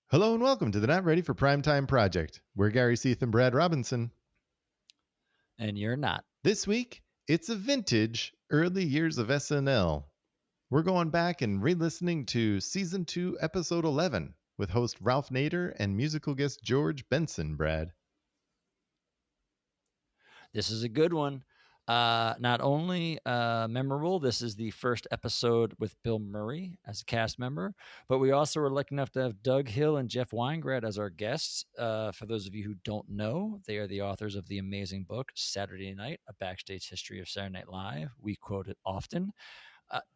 Hello and welcome to the Not Ready for Primetime Project. We're Gary Seath and Brad Robinson. And you're not. This week, it's a vintage Early Years of SNL. We're going back and re-listening to Season 2, Episode 11 with host Ralph Nader and musical guest George Benson, Brad. This is a good one. Not only memorable, this is the first episode with Bill Murray as a cast member, but we also were lucky enough to have Doug Hill and Jeff Weingrad as our guests. For those of you who don't know, they are the authors of the amazing book, Saturday Night, A Backstage History of Saturday Night Live. We quote it often.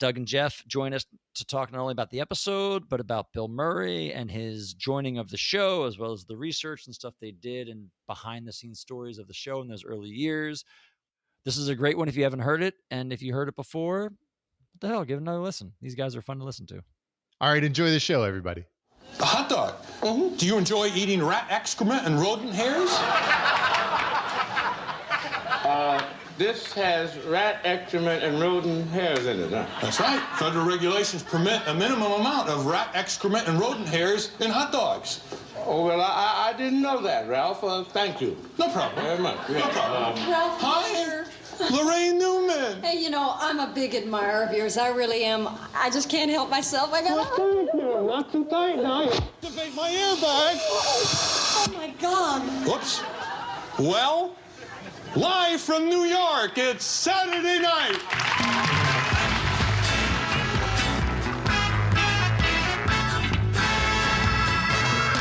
Doug and Jeff join us to talk not only about the episode, but about Bill Murray and his joining of the show, as well as the research and stuff they did and behind-the-scenes stories of the show in those early years. This is a great one if you haven't heard it. And if you heard it before, what the hell, give it another listen. These guys are fun to listen to. All right, enjoy the show, everybody. A hot dog. Mm-hmm. Do you enjoy eating rat excrement and rodent hairs? This has rat excrement and rodent hairs in it, huh? That's right. Federal regulations permit a minimum amount of rat excrement and rodent hairs in hot dogs. Oh, well, I didn't know that, Ralph. Thank you. No problem. Very much. No problem. Ralph. Hi, Lorraine Newman. Hey, I'm a big admirer of yours. I really am. I just can't help myself. I got. Not too tight now. Activate my airbag. Oh my God. Whoops. Well, live from New York, it's Saturday night.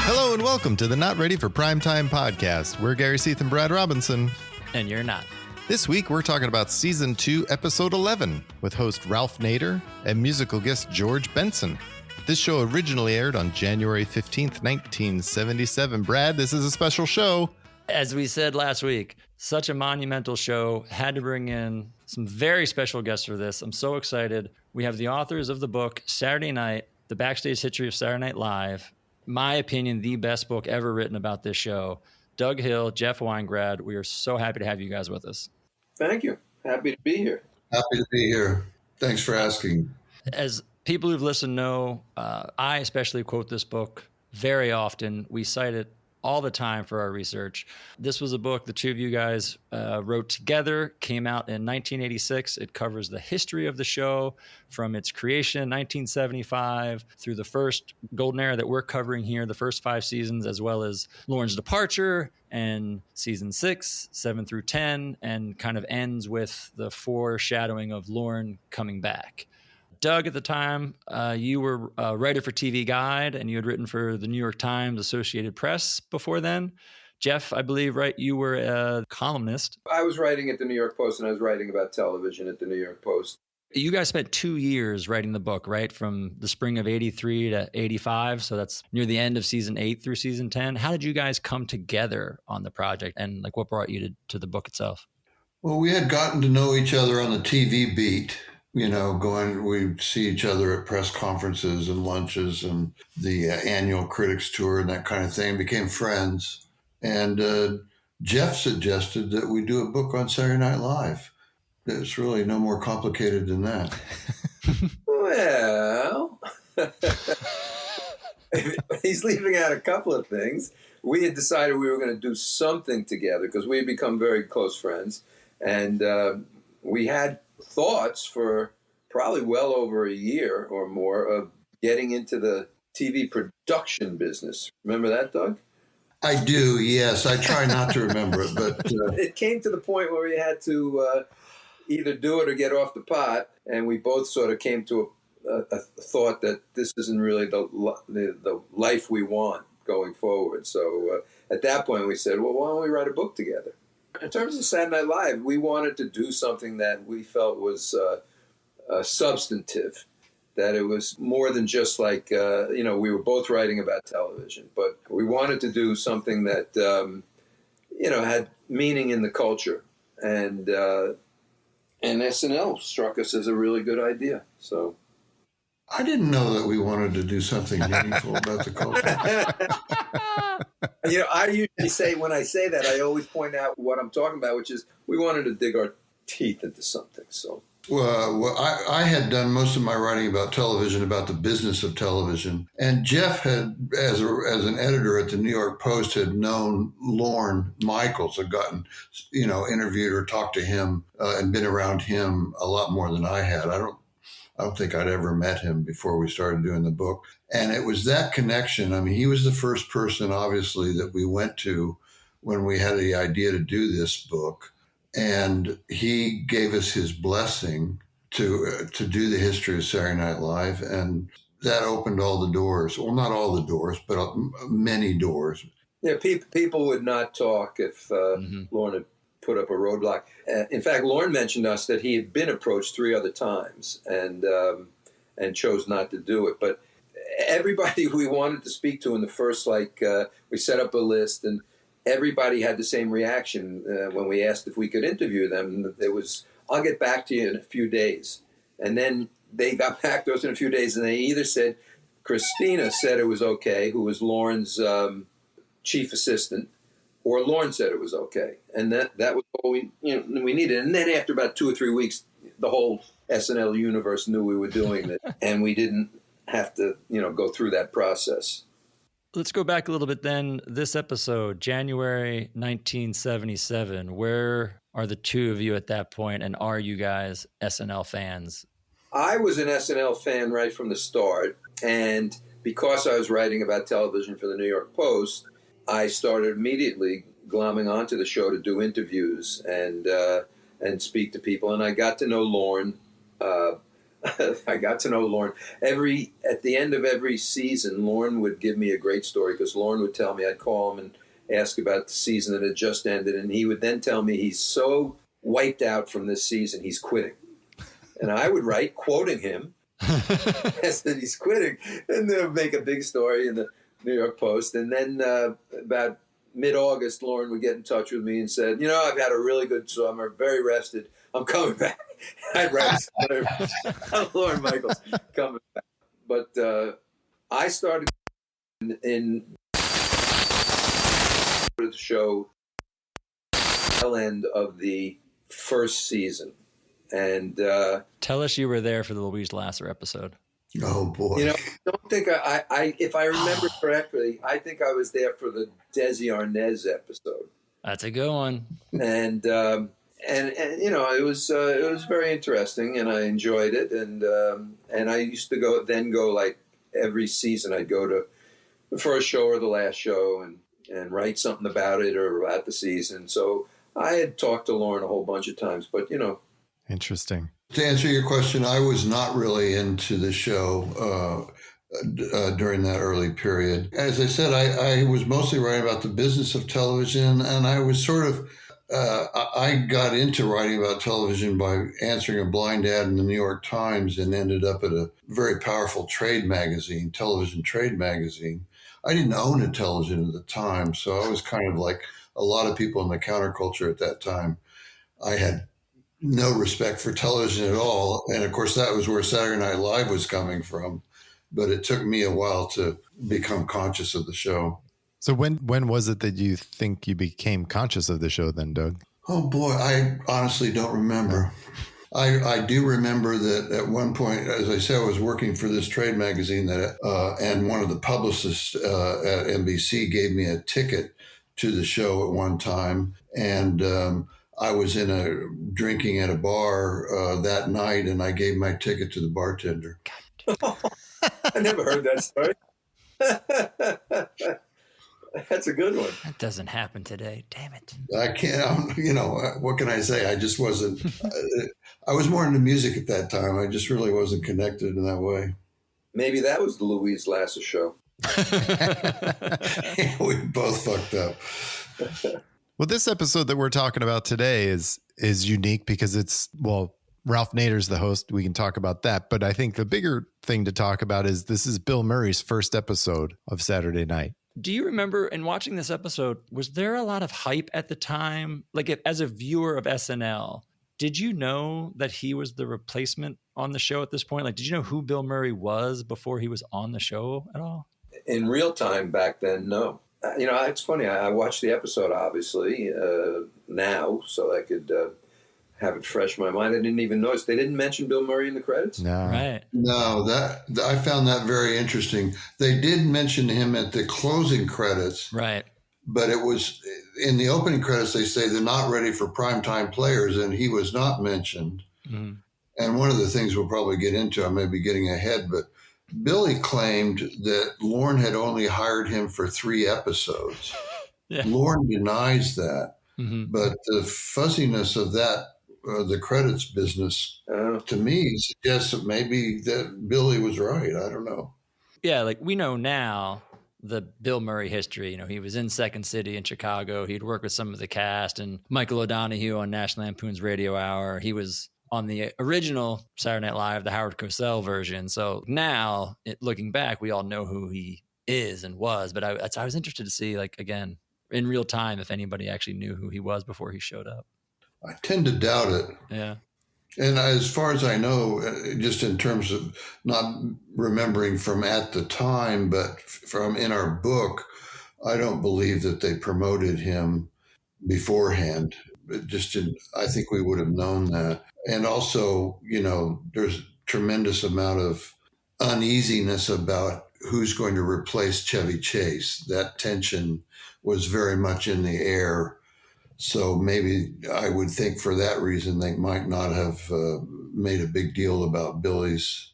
Hello and welcome to the Not Ready for Primetime Podcast. We're Gary Seath and Brad Robinson. And you're not. This week, we're talking about Season 2, Episode 11 with host Ralph Nader and musical guest George Benson. This show originally aired on January 15th, 1977. Brad, this is a special show. As we said last week, such a monumental show. Had to bring in some very special guests for this. I'm so excited. We have the authors of the book, Saturday Night, The Backstage History of Saturday Night Live. My opinion, the best book ever written about this show. Doug Hill, Jeff Weingrad. We are so happy to have you guys with us. Thank you. Happy to be here. Happy to be here. Thanks for asking. As people who've listened know, I especially quote this book very often. We cite it all the time for our research. This was a book the two of you guys wrote together, came out in 1986. It covers the history of the show from its creation in 1975 through the first golden era that we're covering here, the first 5 seasons, as well as Lorne's departure and season 6, 7 through 10, and kind of ends with the foreshadowing of Lorne coming back. Doug, at the time, you were a writer for TV Guide, and you had written for the New York Times, Associated Press before then. Jeff, I believe, right, you were a columnist. I was writing at the New York Post, and I was writing about television at the New York Post. You guys spent 2 years writing the book, right, from the spring of 83 to 85, so that's near the end of season 8 through season 10. How did you guys come together on the project, and what brought you to the book itself? Well, we had gotten to know each other on the TV beat. We'd see each other at press conferences and lunches and the annual critics tour and that kind of thing, became friends. And Jeff suggested that we do a book on Saturday Night Live. It's really no more complicated than that. Well, he's leaving out a couple of things. We had decided we were going to do something together because we had become very close friends. And we had thoughts for probably well over a year or more of getting into the TV production business. Remember that, Doug? I do, yes. I try not to remember it, but... It came to the point where we had to either do it or get off the pot, and we both sort of came to a thought that this isn't really the life we want going forward. So at that point we said, well, why don't we write a book together? In terms of Saturday Night Live, we wanted to do something that we felt was substantive, that it was more than just like, we were both writing about television, but we wanted to do something that, had meaning in the culture. And SNL struck us as a really good idea. So I didn't know that we wanted to do something meaningful about the culture. I usually say, when I say that, I always point out what I'm talking about, which is we wanted to dig our teeth into something. So Well, I had done most of my writing about television, about the business of television. And Jeff had, as an editor at the New York Post, had known Lorne Michaels, had gotten, interviewed or talked to him and been around him a lot more than I had. I don't think I'd ever met him before we started doing the book. And it was that connection. I mean, he was the first person, obviously, that we went to when we had the idea to do this book. And he gave us his blessing to do the history of Saturday Night Live. And that opened all the doors. Well, not all the doors, but many doors. Yeah, people would not talk if Lorne had put up a roadblock. In fact, Lorne mentioned us that he had been approached 3 other times and chose not to do it. But everybody we wanted to speak to in the first, we set up a list, and everybody had the same reaction when we asked if we could interview them. It was, I'll get back to you in a few days. And then they got back to us in a few days, and they either said, Christina said it was okay, who was Lorne's chief assistant, or Lorne said it was okay. And that was all we needed. And then after about 2 or 3 weeks, the whole SNL universe knew we were doing it, and we didn't have to, go through that process. Let's go back a little bit then. This episode, January 1977, where are the two of you at that point, and are you guys SNL fans? I was an SNL fan right from the start, and because I was writing about television for the New York Post, I started immediately glomming onto the show to do interviews and speak to people, and I got to know Lorne. At the end of every season, Lorne would give me a great story, because Lorne would tell me, I'd call him and ask about the season that had just ended, and he would then tell me he's so wiped out from this season, he's quitting. And I would write, quoting him, as that he's quitting, and they'll make a big story in the New York Post. And then about mid-August, Lorne would get in touch with me and said, I've had a really good summer, very rested, I'm coming back. I'd write Lorne Michaels coming back. But I started in the show tail end of the first season. And tell us you were there for the Louise Lasser episode. Oh, boy. I don't think I if I remember correctly, I think I was there for the Desi Arnaz episode. That's a good one. And it was very interesting, and I enjoyed it. And I used to go like every season. I'd go to the first show or the last show and write something about it or about the season. So I had talked to Lorne a whole bunch of times, but Interesting. To answer your question, I was not really into the show during that early period. As I said, I was mostly writing about the business of television, and I was sort of, I got into writing about television by answering a blind ad in the New York Times and ended up at a very powerful trade magazine, television trade magazine. I didn't own a television at the time, so I was kind of like a lot of people in the counterculture at that time. I had no respect for television at all. And of course, that was where Saturday Night Live was coming from. But it took me a while to become conscious of the show. So when was it that you think you became conscious of the show then, Doug? Oh, boy, I honestly don't remember. I do remember that at one point, as I said, I was working for this trade magazine and one of the publicists at NBC gave me a ticket to the show at one time. And I was drinking at a bar that night, and I gave my ticket to the bartender. I never heard that story. That's a good one. That doesn't happen today. Damn it. I can't, what can I say? I just wasn't, I was more into music at that time. I just really wasn't connected in that way. Maybe that was the Louise Lasser show. We both fucked up. Well, this episode that we're talking about today is unique because Ralph Nader's the host. We can talk about that. But I think the bigger thing to talk about is this is Bill Murray's first episode of Saturday Night. Do you remember in watching this episode, was there a lot of hype at the time? Like as a viewer of SNL, did you know that he was the replacement on the show at this point? Like, did you know who Bill Murray was before he was on the show at all? In real time back then, no. It's funny. I watched the episode, obviously, now, so I could have it fresh in my mind. I didn't even notice. They didn't mention Bill Murray in the credits? No. Right. No, that I found that very interesting. They did mention him at the closing credits, Right. but it was in the opening credits. They say they're not ready for primetime players, and he was not mentioned. Mm-hmm. And one of the things we'll probably get into, I may be getting ahead, but Billy claimed that Lorne had only hired him for 3 episodes. Yeah. Lorne denies that, but the fuzziness of that, the credits business, to me suggests that maybe that Billy was right. I don't know. Yeah, like we know now the Bill Murray history. You know, he was in Second City in Chicago. He'd worked with some of the cast and Michael O'Donoghue on National Lampoon's Radio Hour. He was on the original Saturday Night Live, the Howard Cosell version. So now, looking back, we all know who he is and was. But I was interested to see, like, again, in real time, if anybody actually knew who he was before he showed up. I tend to doubt it. Yeah. And as far as I know, just in terms of not remembering from at the time, but from in our book, I don't believe that they promoted him beforehand. It just didn't, I think we would have known that. And also, you know, there's a tremendous amount of uneasiness about who's going to replace Chevy Chase. That tension was very much in the air. So maybe I would think for that reason, they might not have made a big deal about Billy's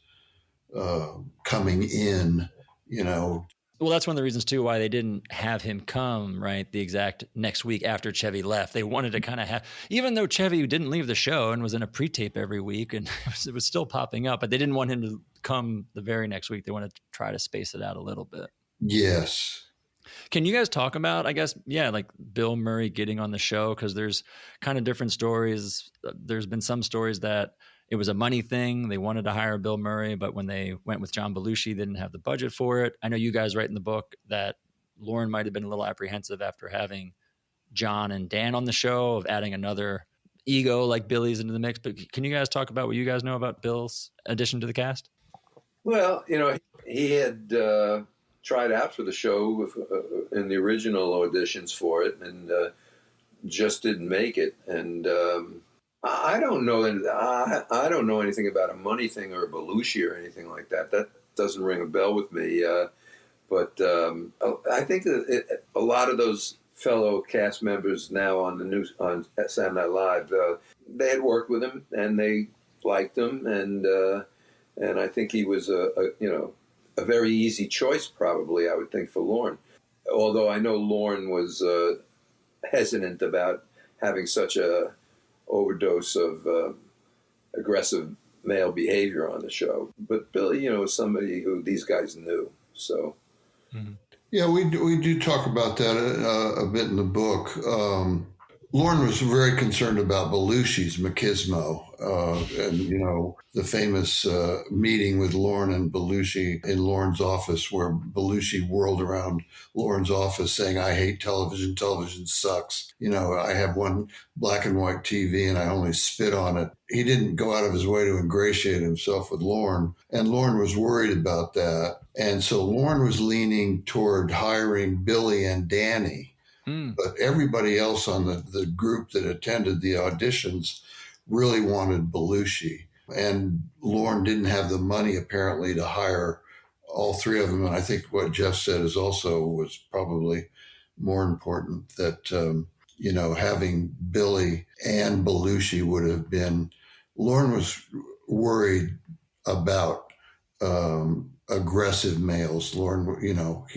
coming in, you know. Well, that's one of the reasons, too, why they didn't have him come, right, the exact next week after Chevy left. They wanted to kind of have, even though Chevy didn't leave the show and was in a pre-tape every week, and it was still popping up, but they didn't want him to come the very next week. They wanted to try to space it out a little bit. Yes. Can you guys talk about, I guess, yeah, like Bill Murray getting on the show? Because there's kind of different stories. There's been some stories that it was a money thing. They wanted to hire Bill Murray, but when they went with John Belushi, they didn't have the budget for it. I know you guys write in the book that Lorne might have been a little apprehensive after having John and Dan on the show of adding another ego like Billy's into the mix. But can you guys talk about what you guys know about Bill's addition to the cast? Well, you know, he had tried out for the show in the original auditions for it and just didn't make it. And I don't know. I don't know anything about a money thing or a Belushi or anything like that. That doesn't ring a bell with me. But I think that a lot of those fellow cast members now on the news on Saturday Night Live, they had worked with him and they liked him, and I think he was a very easy choice, probably, I would think, for Lorne. Although I know Lorne was hesitant about having such a overdose of aggressive male behavior on the show. But Billy, you know, is somebody who these guys knew. So, yeah, we do talk about that a bit in the book. Lorne was very concerned about Belushi's machismo, and you know the famous meeting with Lorne and Belushi in Lorne's office, where Belushi whirled around Lorne's office saying, "I hate television. Television sucks. You know, I have one black and white TV, and I only spit on it." He didn't go out of his way to ingratiate himself with Lorne, and Lorne was worried about that, and so Lorne was leaning toward hiring Billy and Danny. But everybody else on the group that attended the auditions really wanted Belushi. And Lorne didn't have the money, apparently, to hire all 3 of them. And I think what Jeff said was probably more important, that, you know, having Billy and Belushi would have been... Lorne was worried about aggressive males. Lorne, you know,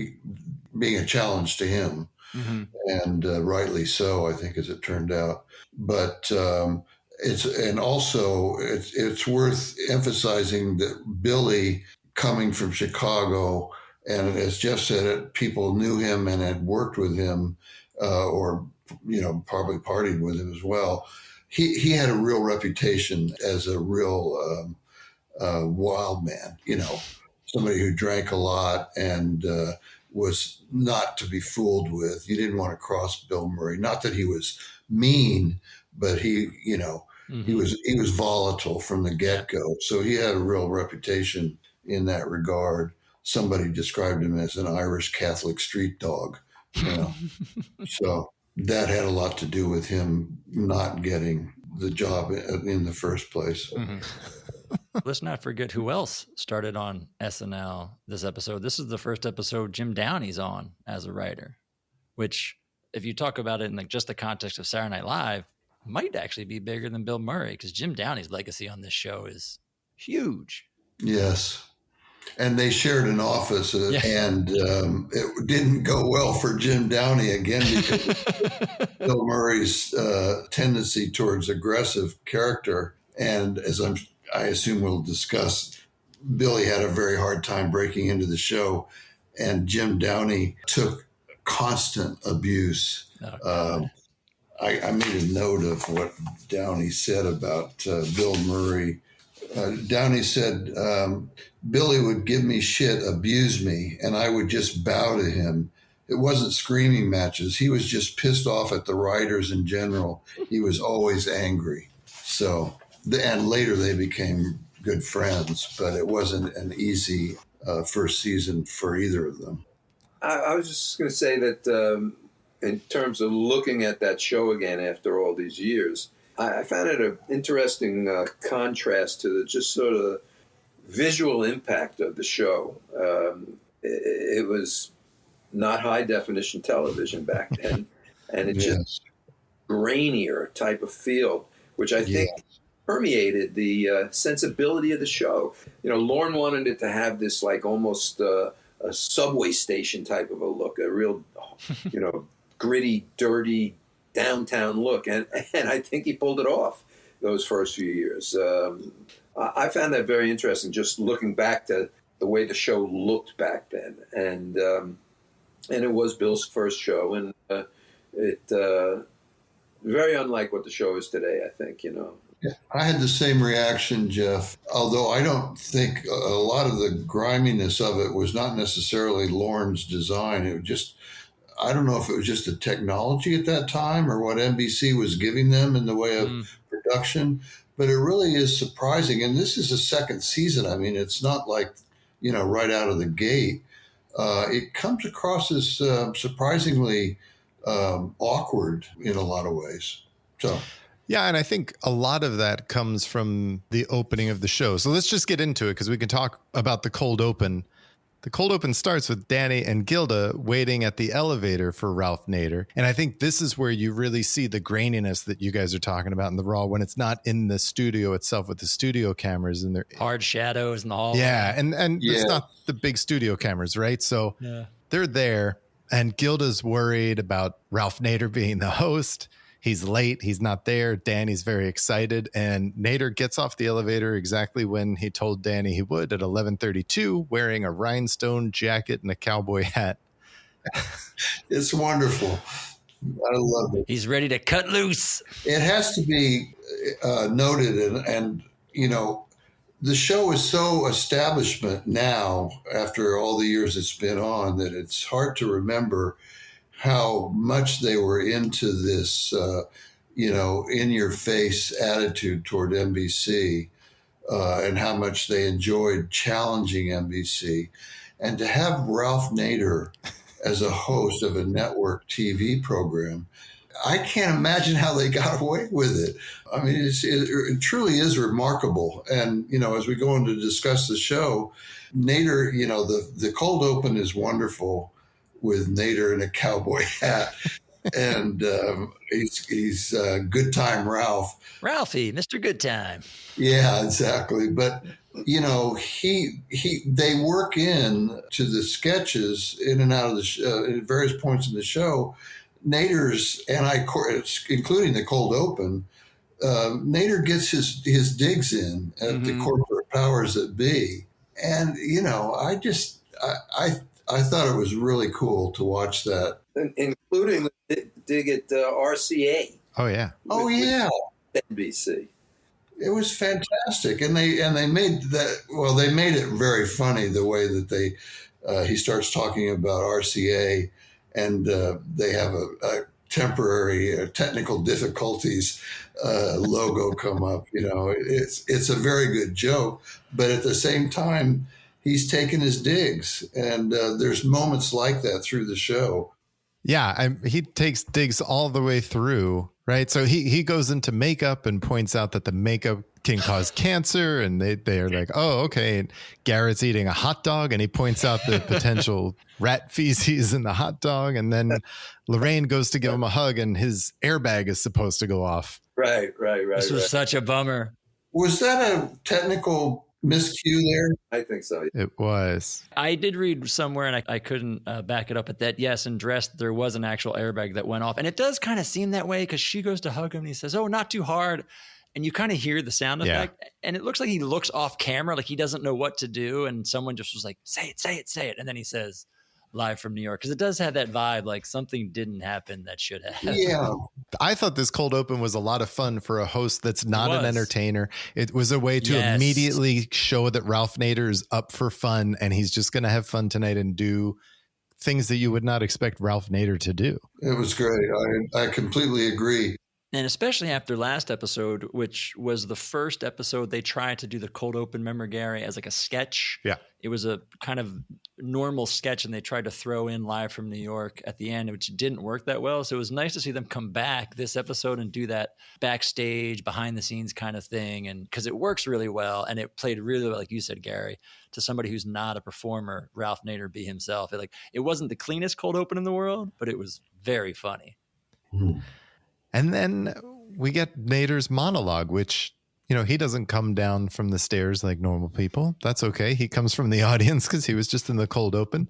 being a challenge to him. Mm-hmm. And rightly so, I think, as it turned out. But it's worth emphasizing that Billy, coming from Chicago, and as Jeff said, people knew him and had worked with him, or you know, probably partied with him as well. He had a real reputation as a real wild man. You know, somebody who drank a lot and was not to be fooled with. You didn't want to cross Bill Murray. Not that he was mean, but he, you know, he was volatile from the get-go. So he had a real reputation in that regard. Somebody described him as an Irish Catholic street dog. You know? So that had a lot to do with him not getting the job in the first place. Mm-hmm. Let's not forget who else started on SNL this episode. This is the first episode Jim Downey's on as a writer, which, if you talk about it in like just the context of Saturday Night Live, might actually be bigger than Bill Murray, because Jim Downey's legacy on this show is huge. Yes. And they shared an office, and it didn't go well for Jim Downey again because of Bill Murray's tendency towards aggressive character. And as I assume we'll discuss, Billy had a very hard time breaking into the show, and Jim Downey took constant abuse. I made a note of what Downey said about Bill Murray. Downey said, Billy would give me shit, abuse me, and I would just bow to him. It wasn't screaming matches. He was just pissed off at the writers in general. He was always angry. So, and later they became good friends, but it wasn't an easy first season for either of them. I was just going to say that in terms of looking at that show again after all these years, I found it an interesting contrast to the just sort of visual impact of the show. It was not high definition television back then, and it just grainier type of feel, which I think permeated the sensibility of the show. You know, Lorne wanted it to have this like almost a subway station type of a look, a real, you know, gritty, dirty downtown look, and I think he pulled it off those first few years. I found that very interesting, just looking back to the way the show looked back then, and it was Bill's first show, and it very unlike what the show is today, I think, you know. Yeah, I had the same reaction, Jeff, although I don't think a lot of the griminess of it was not necessarily Lorne's design. It was just, I don't know if it was just the technology at that time or what NBC was giving them in the way of production, but it really is surprising. And this is the second season. I mean, it's not like, you know, right out of the gate. It comes across as surprisingly awkward in a lot of ways. So. Yeah, and I think a lot of that comes from the opening of the show. So let's just get into it, because we can talk about the cold open. The cold open starts with Danny and Gilda waiting at the elevator for Ralph Nader. And I think this is where you really see the graininess that you guys are talking about in the Raw, when it's not in the studio itself with the studio cameras and their hard shadows in the hallway. Yeah, and it's not the big studio cameras, right? So they're there, and Gilda's worried about Ralph Nader being the host. He's late. He's not there. Danny's very excited. And Nader gets off the elevator exactly when he told Danny he would, at 11:32, wearing a rhinestone jacket and a cowboy hat. It's wonderful. I love it. He's ready to cut loose. It has to be noted, and you know, the show is so establishment now, after all the years it's been on, that it's hard to remember how much they were into this, you know, in-your-face attitude toward NBC, and how much they enjoyed challenging NBC. And to have Ralph Nader as a host of a network TV program, I can't imagine how they got away with it. I mean, it truly is remarkable. And, you know, as we go on to discuss the show, Nader, you know, the cold open is wonderful, with Nader in a cowboy hat, and he's Good Time Ralph. Ralphie, Mr. Good Time. Yeah, exactly. But you know, they work in to the sketches in and out of the at various points in the show. Nader's including the cold open. Nader gets his digs in at the corporate powers that be, and you know, I thought it was really cool to watch that. Including the dig at RCA. Oh, yeah. With NBC. It was fantastic. And they made that, well, they made it very funny the way that he starts talking about RCA, and they have a temporary technical difficulties logo come up. You know, it's a very good joke, but at the same time, he's taking his digs, and there's moments like that through the show. Yeah, he takes digs all the way through, right? So he goes into makeup and points out that the makeup can cause cancer, and they are like, oh, okay. And Garrett's eating a hot dog, and he points out the potential rat feces in the hot dog, and then Lorraine goes to give him a hug, and his airbag is supposed to go off. Right. This was such a bummer. Was that a technical miscue there? I think so. It was. I did read somewhere, and I couldn't back it up, but that yes, in Dressed, there was an actual airbag that went off. And it does kind of seem that way because she goes to hug him and he says, oh, not too hard. And you kind of hear the sound effect. And it looks like he looks off camera, like he doesn't know what to do. And someone just was like, say it. And then he says, live from New York. Because it does have that vibe, like something didn't happen that should have. Yeah. I thought this cold open was a lot of fun for a host that's not an entertainer. It was a way to immediately show that Ralph Nader is up for fun, and he's just going to have fun tonight and do things that you would not expect Ralph Nader to do. It was great. I completely agree. And especially after last episode, which was the first episode they tried to do the cold open, remember, Gary, as like a sketch. Yeah. It was a kind of normal sketch, and they tried to throw in live from New York at the end, which didn't work that well. So it was nice to see them come back this episode and do that backstage, behind the scenes kind of thing. And because it works really well, and it played really well, like you said, Gary, to somebody who's not a performer, Ralph Nader be himself. It wasn't the cleanest cold open in the world, but it was very funny. Mm. And then we get Nader's monologue, which, he doesn't come down from the stairs like normal people. That's okay. He comes from the audience because he was just in the cold open.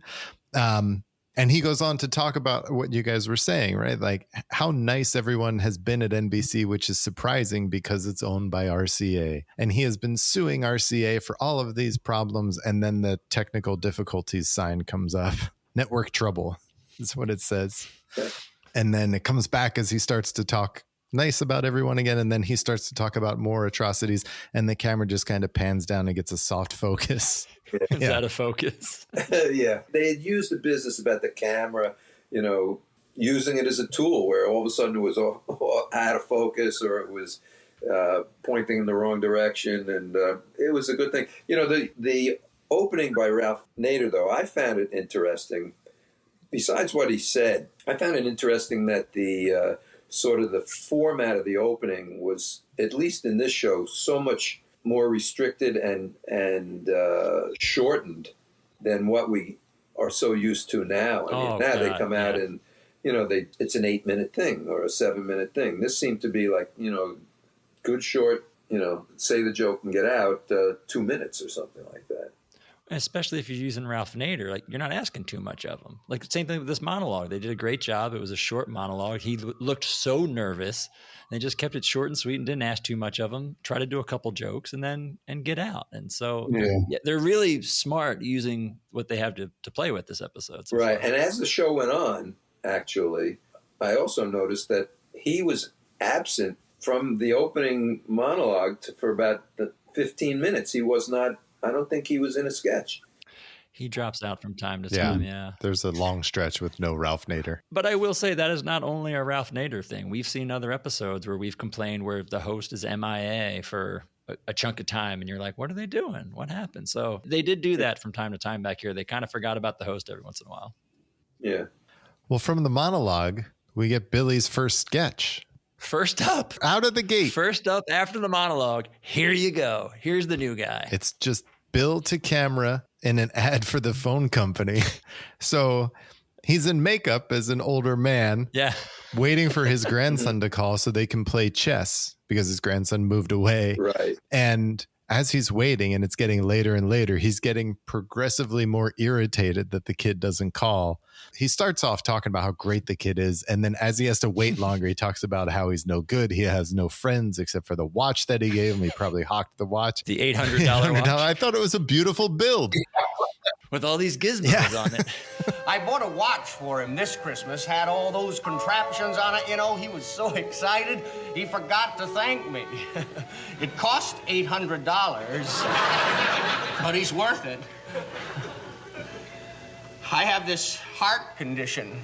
And he goes on to talk about what you guys were saying, right? Like how nice everyone has been at NBC, which is surprising because it's owned by RCA. And he has been suing RCA for all of these problems. And then the technical difficulties sign comes up. Network trouble is what it says. And then it comes back as he starts to talk nice about everyone again. And then he starts to talk about more atrocities. And the camera just kind of pans down and gets a soft focus. Is that a focus? Yeah. They had used the business about the camera, using it as a tool where all of a sudden it was all out of focus, or it was pointing in the wrong direction. And it was a good thing. The opening by Ralph Nader, though, I found it interesting. Besides what he said, I found it interesting that the sort of the format of the opening was, at least in this show, so much more restricted and shortened than what we are so used to now. They come out and, it's an 8-minute thing or a 7-minute thing. This seemed to be like, good short, say the joke and get out, 2 minutes or something like that. Especially if you're using Ralph Nader, like you're not asking too much of him. Like the same thing with this monologue. They did a great job. It was a short monologue. He looked so nervous. They just kept it short and sweet and didn't ask too much of him. Try to do a couple jokes and get out. And so they're really smart using what they have to play with this episode. So right. far. And as the show went on, actually, I also noticed that he was absent from the opening monologue for about 15 minutes. He was not. I don't think he was in a sketch. He drops out from time to time, yeah. There's a long stretch with no Ralph Nader. But I will say that is not only a Ralph Nader thing. We've seen other episodes where we've complained where the host is MIA for a chunk of time, and you're like, what are they doing? What happened? So they did do that from time to time back here. They kind of forgot about the host every once in a while. Yeah. Well, from the monologue, we get Billy's first sketch. First up. Out of the gate. First up after the monologue, here you go. Here's the new guy. It's just Bill to camera in an ad for the phone company. So he's in makeup as an older man. Yeah. Waiting for his grandson to call so they can play chess because his grandson moved away. Right. And as he's waiting and it's getting later and later, he's getting progressively more irritated that the kid doesn't call. He starts off talking about how great the kid is. And then as he has to wait longer, he talks about how he's no good. He has no friends except for the watch that he gave him. He probably hawked the watch. The $800 watch. I thought it was a beautiful build. With all these gizmos on it. I bought a watch for him this Christmas, had all those contraptions on it. He was so excited, he forgot to thank me. It cost $800, but he's worth it. I have this heart condition.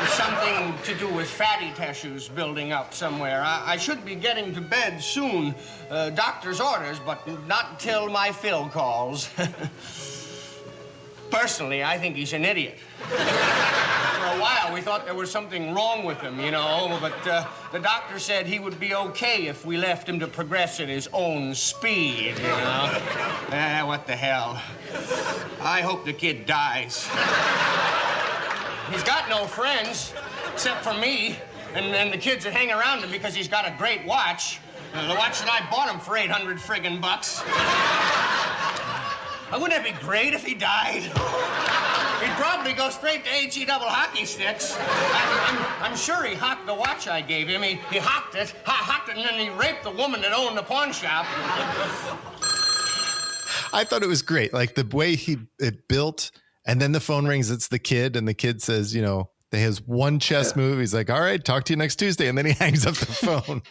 Something to do with fatty tissues building up somewhere. I should be getting to bed soon. Doctor's orders, but not until my Phil calls. Personally, I think he's an idiot. For a while, We thought there was something wrong with him, but the doctor said he would be okay if we left him to progress at his own speed, what the hell. I hope the kid dies. He's got no friends, except for me, and the kids that hang around him because he's got a great watch. The watch that I bought him for 800 friggin' bucks. Wouldn't that be great if he died? He'd probably go straight to HE double hockey sticks. I'm sure he hocked the watch I gave him. He hocked it, and then he raped the woman that owned the pawn shop. I thought it was great. Like the way it built, and then the phone rings, it's the kid, and the kid says, they has one chess move. He's like, all right, talk to you next Tuesday. And then he hangs up the phone.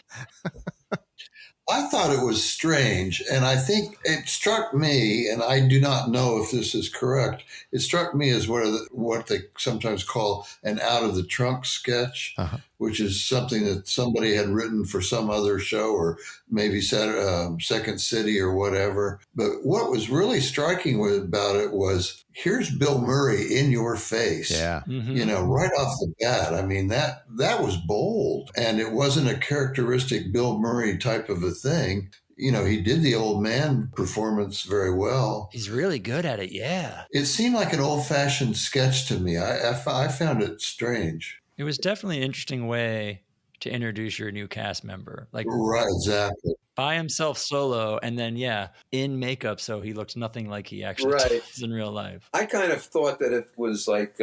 I thought it was strange, and I think it struck me, and I do not know if this is correct, it struck me as what they sometimes call an out-of-the-trunk sketch, which is something that somebody had written for some other show or maybe Second City or whatever. But what was really striking about it was, here's Bill Murray in your face. Yeah. Right off the bat. I mean, that was bold. And it wasn't a characteristic Bill Murray type of a thing. He did the old man performance very well. He's really good at it, yeah. It seemed like an old-fashioned sketch to me. I found it strange. It was definitely an interesting way to introduce your new cast member. Right, exactly. By himself solo, and then, in makeup, so he looks nothing like he actually does in real life. I kind of thought that it was like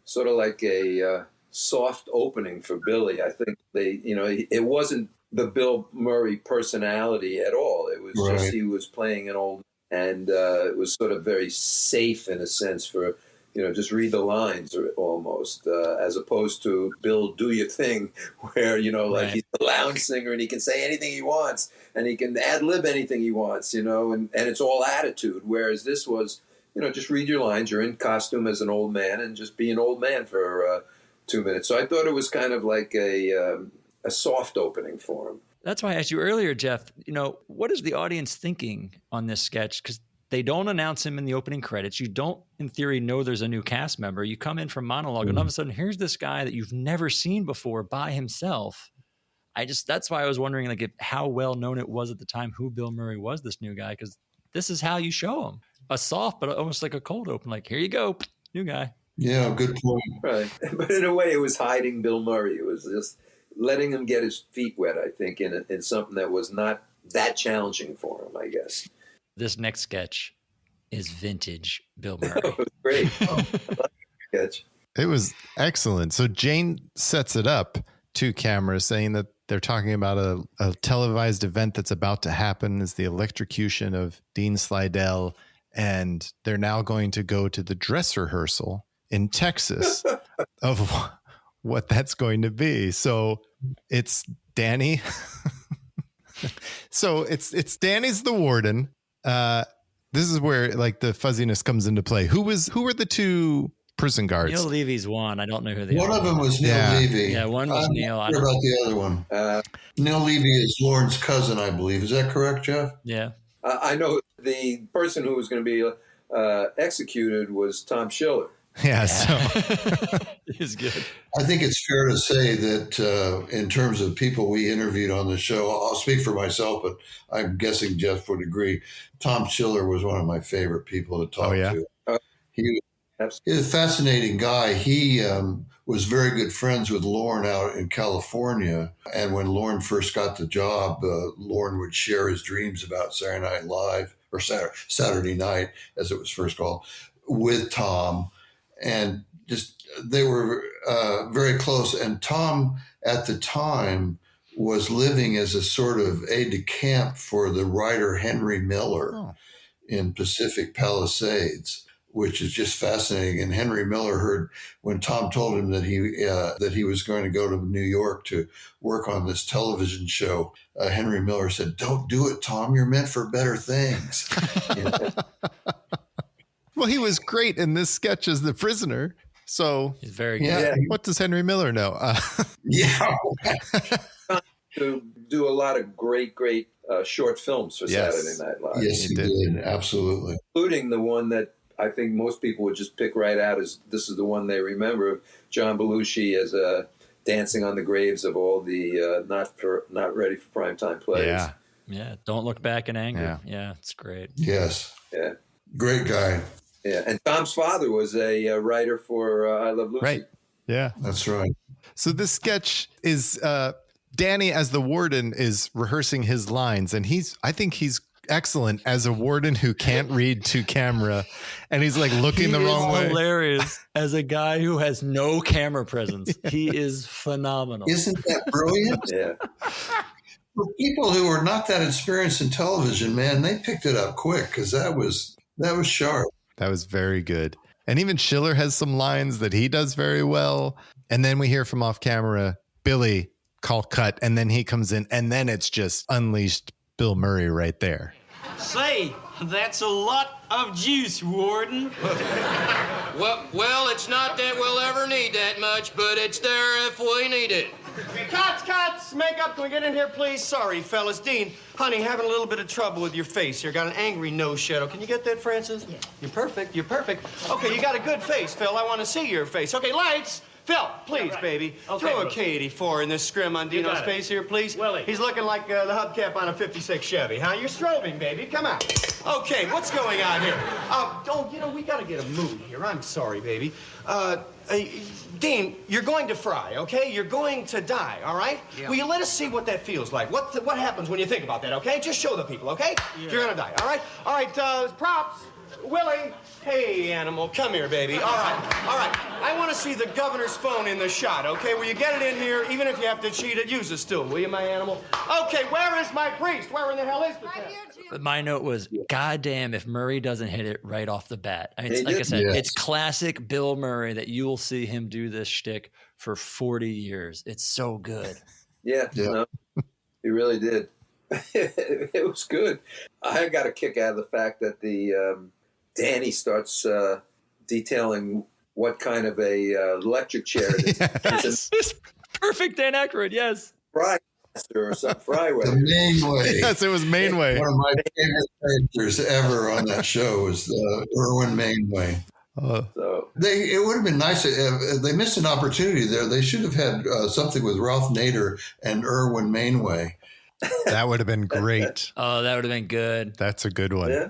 sort of like a soft opening for Billy. I think it wasn't the Bill Murray personality at all. It was just he was playing an old, and it was sort of very safe in a sense for, just read the lines almost, as opposed to Bill, do your thing, where, he's a lounge singer and he can say anything he wants and he can ad-lib anything he wants, and it's all attitude. Whereas this was, just read your lines. You're in costume as an old man and just be an old man for 2 minutes. So I thought it was kind of like a soft opening for him. That's why I asked you earlier, Jeff, what is the audience thinking on this sketch? Because they don't announce him in the opening credits. You don't, in theory, know there's a new cast member. You come in from monologue, and all of a sudden, here's this guy that you've never seen before by himself. That's why I was wondering, how well known it was at the time who Bill Murray was, this new guy, because this is how you show him. A soft, but almost like a cold open. Like, here you go, new guy. Yeah, good point. Right. But in a way, it was hiding Bill Murray. It was just letting him get his feet wet, I think, in something that was not that challenging for him, I guess. This next sketch is vintage Bill Murray. It was great. I love the sketch. It was excellent. So Jane sets it up to cameras, saying that they're talking about a televised event that's about to happen, is the electrocution of Dean Slidell. And they're now going to go to the dress rehearsal in Texas of what that's going to be. So it's Danny. So it's Danny's the warden. This is where the fuzziness comes into play. Who were the two prison guards? Neil Levy's one. I don't know who the One other of them was Neil Levy. Yeah, one was Neil. I don't know about the other one. Neil Levy is Lauren's cousin, I believe. Is that correct, Jeff? Yeah. I know the person who was going to be executed was Tom Schiller. Yeah, so he's good. I think it's fair to say that in terms of people we interviewed on the show, I'll speak for myself, but I'm guessing Jeff would agree. Tom Schiller was one of my favorite people to talk to. He was a fascinating guy. He was very good friends with Lorne out in California. And when Lorne first got the job, Lorne would share his dreams about Saturday Night Live, or Saturday Night, as it was first called, with Tom. And just they were very close. And Tom, at the time, was living as a sort of aide-de-camp for the writer Henry Miller in Pacific Palisades, which is just fascinating. And Henry Miller heard when Tom told him that he was going to go to New York to work on this television show. Henry Miller said, "Don't do it, Tom. You're meant for better things." Well, he was great in this sketch as the prisoner. So he's very good. Yeah. What does Henry Miller know? To do a lot of great short films for Saturday Night Live. Yes, he did. Absolutely. Including the one that I think most people would just pick right out as this is the one they remember. John Belushi as dancing on the graves of all the not ready for primetime players. Yeah. Don't look back in anger. Yeah, it's great. Yes. Yeah. Great guy. Yeah. And Tom's father was a writer for I Love Lucy. Right. Yeah. That's right. So this sketch is Danny as the warden is rehearsing his lines, and I think he's excellent as a warden who can't read to camera, and he's like looking the wrong way. Hilarious as a guy who has no camera presence. He is phenomenal. Isn't that brilliant? Yeah. For people who are not that experienced in television, man, they picked it up quick because that was sharp. That was very good. And even Schiller has some lines that he does very well. And then we hear from off camera, Billy call cut, and then he comes in, and then it's just unleashed Bill Murray right there. Say, that's a lot of juice, Warden. Well, it's not that we'll ever need that much, but it's there if we need it. Cuts! Makeup, can we get in here, please? Sorry, fellas. Dean, honey, having a little bit of trouble with your face here. Got an angry nose shadow. Can you get that, Francis? Yeah. You're perfect. Okay, you got a good face, Phil. I want to see your face. Okay, lights. Phil, please, right, baby. Okay, throw a K84 in this scrim on Dino's face here, please. Willie. He's looking like the hubcap on a 56 Chevy, huh? You're strobing, baby. Come on. Okay, what's going on here? We got to get a mood here. I'm sorry, baby. Dean, you're going to fry, okay? You're going to die, all right? Yeah. Will you let us see what that feels like? What happens when you think about that, okay? Just show the people, okay? Yeah. You're going to die, all right? All right, props. Willie. Hey, animal, come here, baby. All right. I want to see the governor's phone in the shot, okay? Will you get it in here, even if you have to cheat it? Use a stool, will you, my animal? Okay, where is my priest? Where in the hell is the priest? My note was, goddamn, if Murray doesn't hit it right off the bat. It's, like I said, It's classic Bill Murray that you will see him do this shtick for 40 years. It's so good. Yeah. No, he really did. It was good. I got a kick out of the fact that Danny starts detailing what kind of a electric chair it is. Yes. It's perfect, Dan Aykroyd, yes. Fry or some Fryway. The Mainway. Yes, it was Mainway. One of my favorite characters ever on that show was Irwin Mainway. It would have been nice if they missed an opportunity there. They should have had something with Ralph Nader and Irwin Mainway. That would have been great. Oh, that would have been good. That's a good one. Yeah.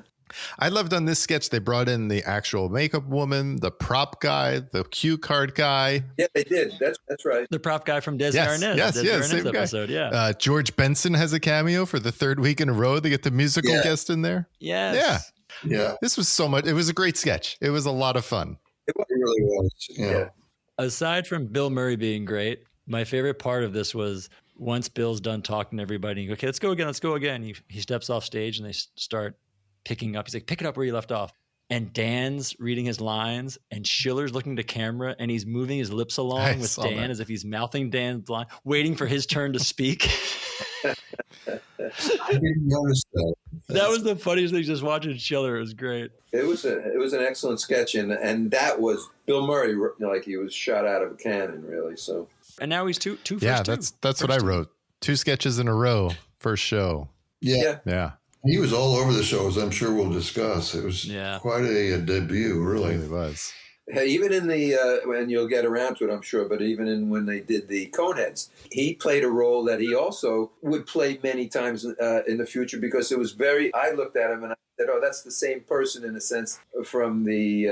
I loved on this sketch, they brought in the actual makeup woman, the prop guy, the cue card guy. Yeah, they did. That's right. The prop guy from Des Arnaz. Yes, same episode, guy. George Benson has a cameo for the third week in a row. They get the musical guest in there. Yes. Yeah. This was so much. It was a great sketch. It was a lot of fun. It really was. Yeah. Aside from Bill Murray being great, my favorite part of this was once Bill's done talking to everybody, you go, okay, let's go again. He steps off stage and they start picking up. He's like, pick it up where you left off. And Dan's reading his lines and Schiller's looking to camera and he's moving his lips along with Dan as if he's mouthing Dan's line, waiting for his turn to speak. I didn't notice that. That was the funniest thing, just watching Schiller. It was great. It was an excellent sketch, and that was Bill Murray, like he was shot out of a cannon, really. So. And now he's two. Yeah, that's what I wrote. 2 sketches in a row, first show. Yeah. He was all over the show, as I'm sure we'll discuss. It was quite a debut, really. It was. Even in and you'll get around to it, I'm sure, but even when they did the Coneheads, he played a role that he also would play many times in the future because it was I looked at him and I said, oh, that's the same person in a sense from the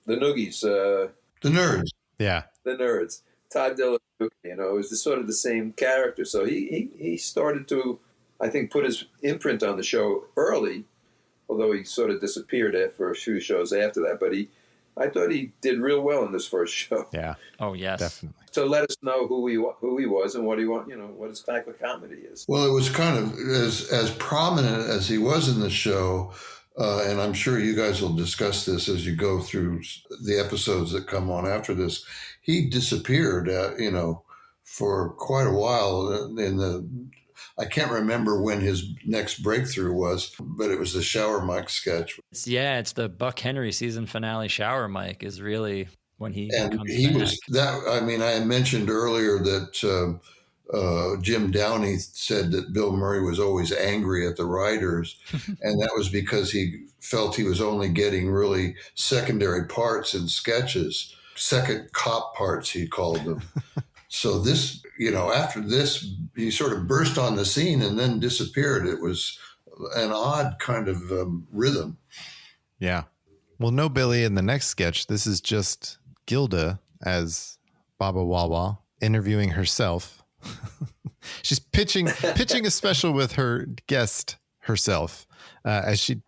Noogies. The Nerds. Yeah. The Nerds. Todd Dillon, it was sort of the same character. So he started to, I think, put his imprint on the show early, although he sort of disappeared for a few shows after that. But I thought he did real well in this first show. Yeah. Oh, yes. Definitely. So let us know who he was and what he what his type of comedy is. Well, it was kind of as prominent as he was in the show, and I'm sure you guys will discuss this as you go through the episodes that come on after this. He disappeared, for quite a while I can't remember when his next breakthrough was, but it was the shower mic sketch. It's the Buck Henry season finale. Shower mic is really when he comes he back. was that. I mean, I had mentioned earlier that Jim Downey said that Bill Murray was always angry at the writers, and that was because he felt he was only getting really secondary parts in sketches, second cop parts, he called them. So this, after this, he sort of burst on the scene and then disappeared. It was an odd kind of rhythm. Yeah. Well, no Billy in the next sketch. This is just Gilda as Baba Wawa interviewing herself. She's pitching a special with her guest herself as she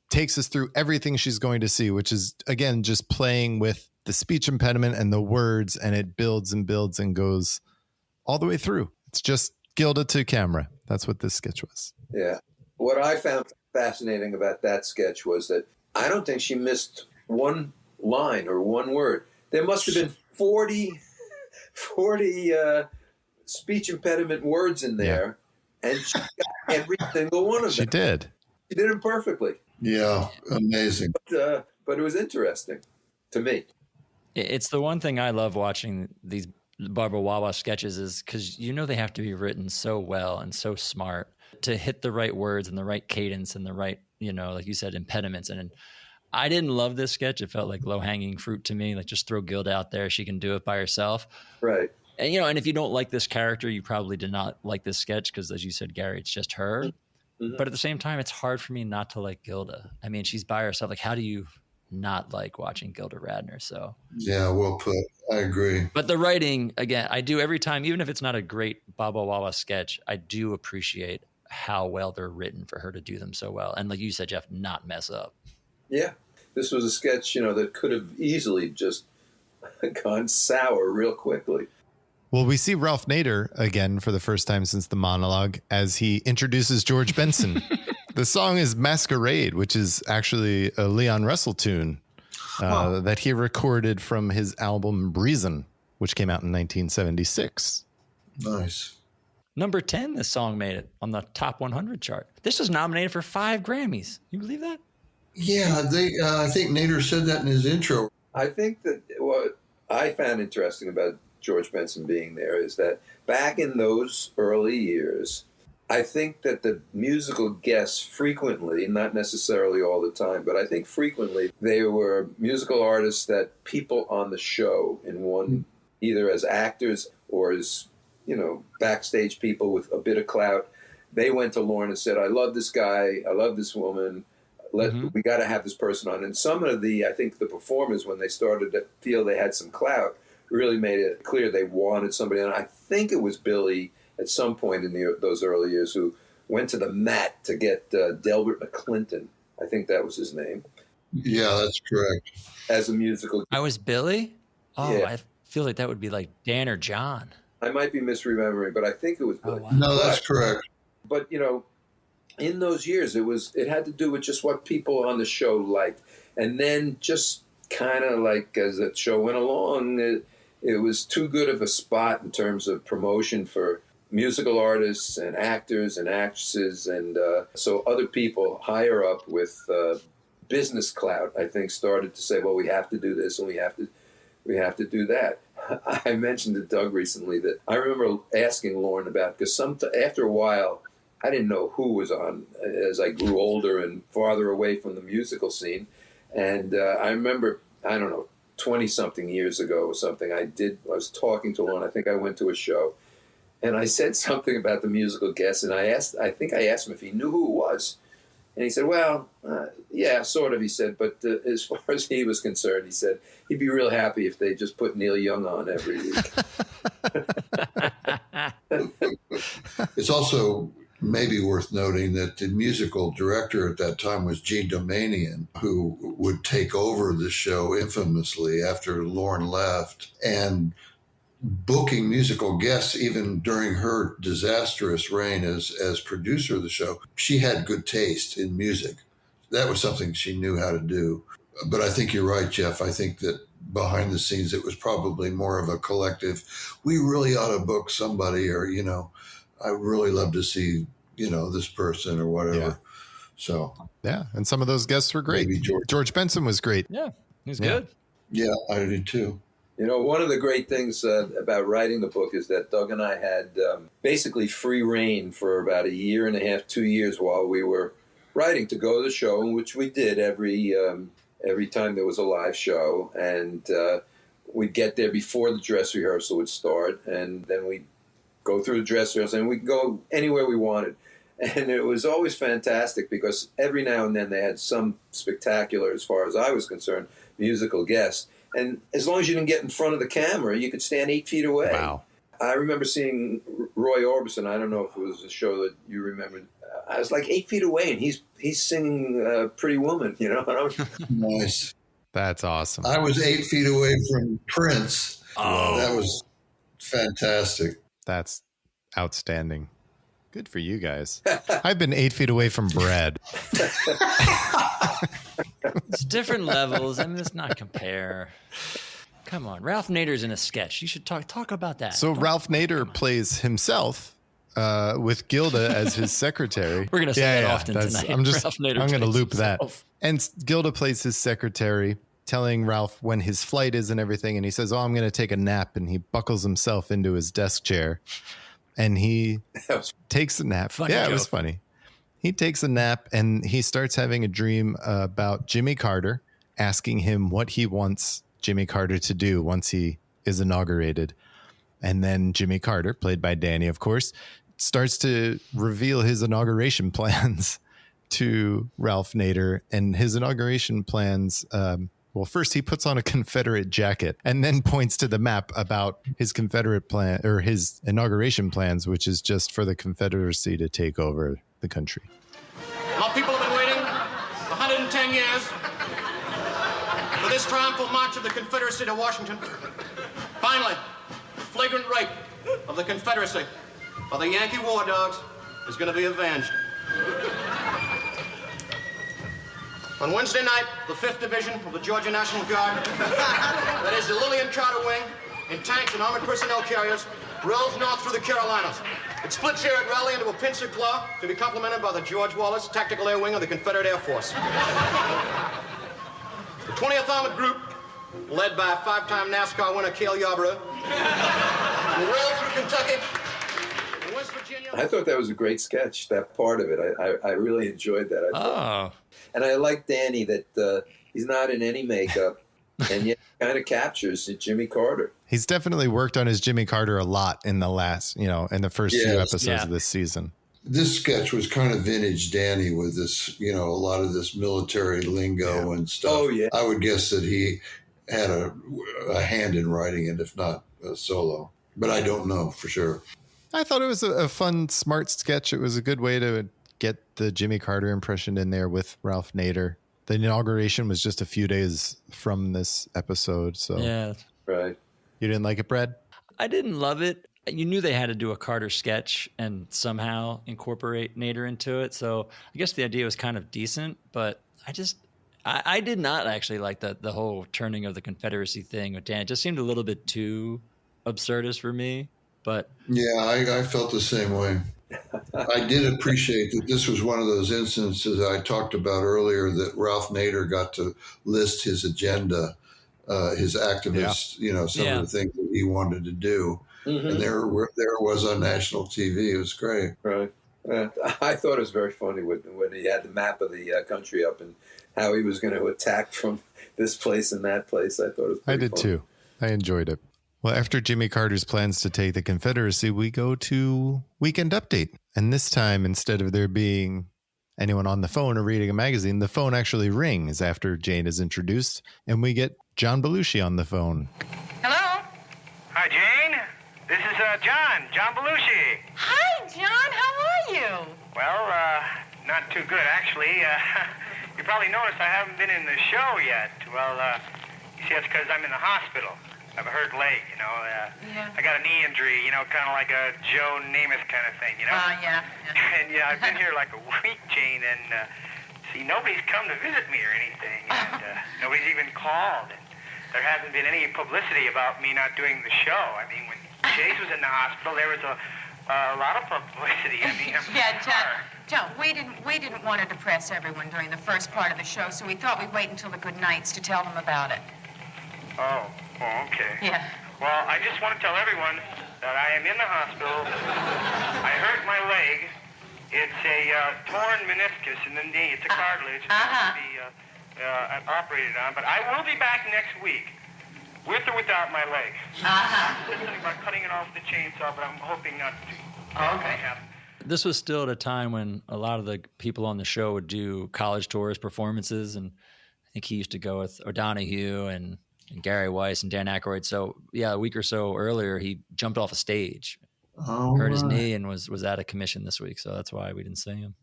takes us through everything she's going to see, which is, again, just playing with the speech impediment and the words, and it builds and builds and goes all the way through. It's just Gilda to camera. That's what this sketch was. Yeah. What I found fascinating about that sketch was that I don't think she missed one line or one word. There must have been 40 speech impediment words in there, and she got every single one of them. She did. She did them perfectly. Yeah, amazing. But it was interesting to me. It's the one thing I love watching these Barbara Wawa sketches is because they have to be written so well and so smart to hit the right words and the right cadence and the right, like you said, impediments. And I didn't love this sketch. It felt like low-hanging fruit to me. Like, just throw Gilda out there. She can do it by herself. Right. And, and if you don't like this character, you probably did not like this sketch because, as you said, Gary, it's just her. Mm-hmm. But at the same time, it's hard for me not to like Gilda. I mean, she's by herself. Like, how do you not like watching Gilda Radner? So yeah, well put. I agree. But the writing, again, I do every time, even if it's not a great Baba Wawa sketch, I do appreciate how well they're written for her to do them so well. And like you said, Jeff, not mess up. Yeah. This was a sketch, that could have easily just gone sour real quickly. Well, we see Ralph Nader again for the first time since the monologue as he introduces George Benson. The song is Masquerade, which is actually a Leon Russell tune that he recorded from his album Reason, which came out in 1976. Nice. Number 10, this song made it on the top 100 chart. This was nominated for 5 Grammys. You believe that? Yeah, I think Nader said that in his intro. I think that what I found interesting about George Benson being there is that back in those early years, I think that the musical guests frequently, not necessarily all the time, but I think frequently, they were musical artists that people on the show in one, either as actors or as, backstage people with a bit of clout, they went to Lorne and said, I love this guy, I love this woman, we got to have this person on. And some of the performers, when they started to feel they had some clout, really made it clear they wanted somebody. And I think it was Billy at some point in those early years who went to the mat to get Delbert McClinton. I think that was his name. Yeah, that's correct. As a musical. I was Billy? Oh, yeah. I feel like that would be like Dan or John. I might be misremembering, but I think it was Billy. Oh, wow. No, that's correct. But, in those years, it had to do with just what people on the show liked. And then just kind of like as the show went along, it was too good of a spot in terms of promotion for musical artists and actors and actresses. And so other people higher up with business clout, I think, started to say, well, we have to do this and we have to do that. I mentioned to Doug recently that I remember asking Lorne about, because after a while, I didn't know who was on as I grew older and farther away from the musical scene. And I remember, 20-something years ago or something, I was talking to Lorne. I think I went to a show. And I said something about the musical guest. And I think I asked him if he knew who it was. And he said, well, yeah, sort of, he said. But as far as he was concerned, he said he'd be real happy if they just put Neil Young on every week. It's also maybe worth noting that the musical director at that time was Gene Domanian, who would take over the show infamously after Lorne left, and booking musical guests even during her disastrous reign as producer of the show. She had good taste in music. That was something she knew how to do. But I think you're right, Jeff. I think that behind the scenes, it was probably more of a collective, we really ought to book somebody, or, I would really love to see, this person or whatever. Yeah. So, yeah. And some of those guests were great. Maybe George Benson was great. Yeah, he was good. Yeah, I did too. You know, one of the great things about writing the book is that Doug and I had basically free reign for about a year and a half, 2 years while we were writing to go to the show, which we did every time there was a live show. And we'd get there before the dress rehearsal would start, and then we'd go through the dress rehearsal, and we'd go anywhere we wanted. And it was always fantastic because every now and then they had some spectacular, as far as I was concerned, musical guest. And as long as you didn't get in front of the camera, you could stand 8 feet away. Wow. I remember seeing Roy Orbison. I don't know if it was a show that you remembered. I was like 8 feet away, and he's singing Pretty Woman, you know. And I was, Nice. That's awesome. I was 8 feet away from Prince. Oh. That was fantastic. That's outstanding. Good for you guys. I've been 8 feet away from Brad. It's different levels. I mean, let's not compare. Come on. Ralph Nader's in a sketch. You should talk about that. So Ralph Nader plays himself with Gilda as his secretary. We're going to say that often tonight. I'm going to loop himself. that. And Gilda plays his secretary, telling Ralph when his flight is and everything. And he says, I'm going to take a nap. And he buckles himself into his desk chair. And he takes a nap. Funny It joke. was funny. He takes a nap and he starts having a dream about Jimmy Carter, asking him what he wants Jimmy Carter to do once he is inaugurated. And then Jimmy Carter, played by Danny, of course, starts to reveal his inauguration plans to Ralph Nader. And his inauguration plans, well, first he puts on a Confederate jacket and then points to the map about his Confederate plan or his inauguration plans, which is just for the Confederacy to take over the country. My people have been waiting 110 years for this triumphal march of the Confederacy to Washington. Finally, the flagrant rape of the Confederacy by the Yankee war dogs is going to be avenged. On Wednesday night, the 5th Division of the Georgia National Guard, that is the Lillian Carter Wing, in tanks and armored personnel carriers, rolls north through the Carolinas. It splits here at Raleigh into a pincer claw to be complemented by the George Wallace Tactical Air Wing of the Confederate Air Force. The 20th Armored Group, led by 5-time NASCAR winner Cale Yarborough, will roll through Kentucky and West Virginia. I thought that was a great sketch, that part of it. I really enjoyed that. Oh. And I like Danny that he's not in any makeup and yet kind of captures Jimmy Carter. He's definitely worked on his Jimmy Carter a lot in the last, in the first few episodes of this season. This sketch was kind of vintage Danny with this, a lot of this military lingo and stuff. Oh, yeah. I would guess that he had a hand in writing it, if not a solo. But I don't know for sure. I thought it was a fun, smart sketch. It was a good way to get the Jimmy Carter impression in there with Ralph Nader. The inauguration was just a few days from this episode. So Yeah. Right. You didn't like it, Brad? I didn't love it. You knew they had to do a Carter sketch and somehow incorporate Nader into it. So I guess the idea was kind of decent, but I did not actually like the whole turning of the Confederacy thing with Dan. It just seemed a little bit too absurdist for me. But yeah, I felt the same way. I did appreciate that this was one of those instances I talked about earlier that Ralph Nader got to list his agenda, his activist, some of the things that he wanted to do. Mm-hmm. And there it was on national TV. It was great. Right. I thought it was very funny when he had the map of the country up and how he was going to attack from this place and that place. I thought it was pretty I did funny. too. I enjoyed it. Well, after Jimmy Carter's plans to take the Confederacy, we go to Weekend Update. And this time, instead of there being anyone on the phone or reading a magazine, the phone actually rings after Jane is introduced. And we get John Belushi on the phone. Hello? Hi, Jane. This is John Belushi. Hi, John. How are you? Well, not too good, actually. You probably noticed I haven't been in the show yet. Well, you see, that's because I'm in the hospital. I have a hurt leg, Yeah. I got a knee injury, kind of like a Joe Namath kind of thing, Yeah. And, I've been here like a week, Jane, and, see, nobody's come to visit me or anything, and nobody's even called. And there hasn't been any publicity about me not doing the show. I mean, when Chase was in the hospital, there was a lot of publicity. I mean, John, we didn't want to depress everyone during the first part of the show, so we thought we'd wait until the good nights to tell them about it. Oh. Oh, okay. Yeah. Well, I just want to tell everyone that I am in the hospital. I hurt my leg. It's a torn meniscus in the knee. It's a cartilage. It has to be operated on. But I will be back next week, with or without my leg. I'm thinking about cutting it off with the chainsaw, but I'm hoping not to. Okay. This was still at a time when a lot of the people on the show would do college tours performances, and I think he used to go with O'Donoghue and Gary Weiss and Dan Aykroyd. So yeah, a week or so earlier, he jumped off a stage, hurt his knee, and was out of commission this week. So that's why we didn't see him.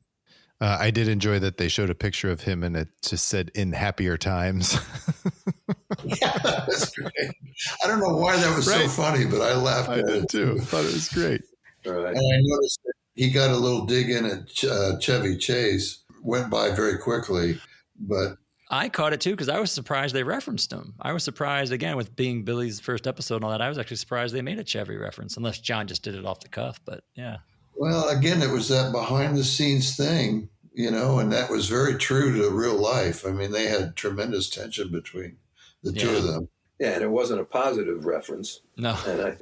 I did enjoy that they showed a picture of him and it just said "in happier times." Yeah, that's great. I don't know why that was so funny, but I laughed. I did too. I thought it was great. Right. And I noticed that he got a little dig in at Chevy Chase. Went by very quickly, but I caught it too because I was surprised they referenced him. I was surprised, again, with being Billy's first episode and all that. I was actually surprised they made a Chevy reference, unless John just did it off the cuff. But yeah. Well, again, it was that behind the scenes thing, and that was very true to real life. I mean, they had tremendous tension between the two of them. Yeah, and it wasn't a positive reference. No. And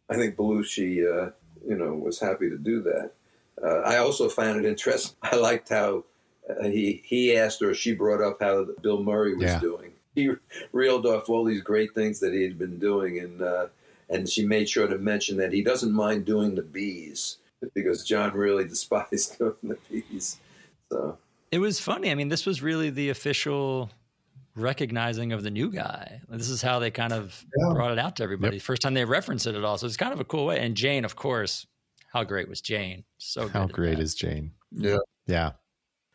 I think Belushi, was happy to do that. I also found it interesting. I liked how he asked her, she brought up how Bill Murray was doing. He reeled off all these great things that he had been doing, and she made sure to mention that he doesn't mind doing the bees, because John really despised doing the bees. So it was funny. I mean, this was really the official recognizing of the new guy. This is how they kind of brought it out to everybody. Yep. First time they referenced it at all. So it's kind of a cool way. And Jane, of course, how great was Jane? So good. How great is Jane? Yeah. Yeah.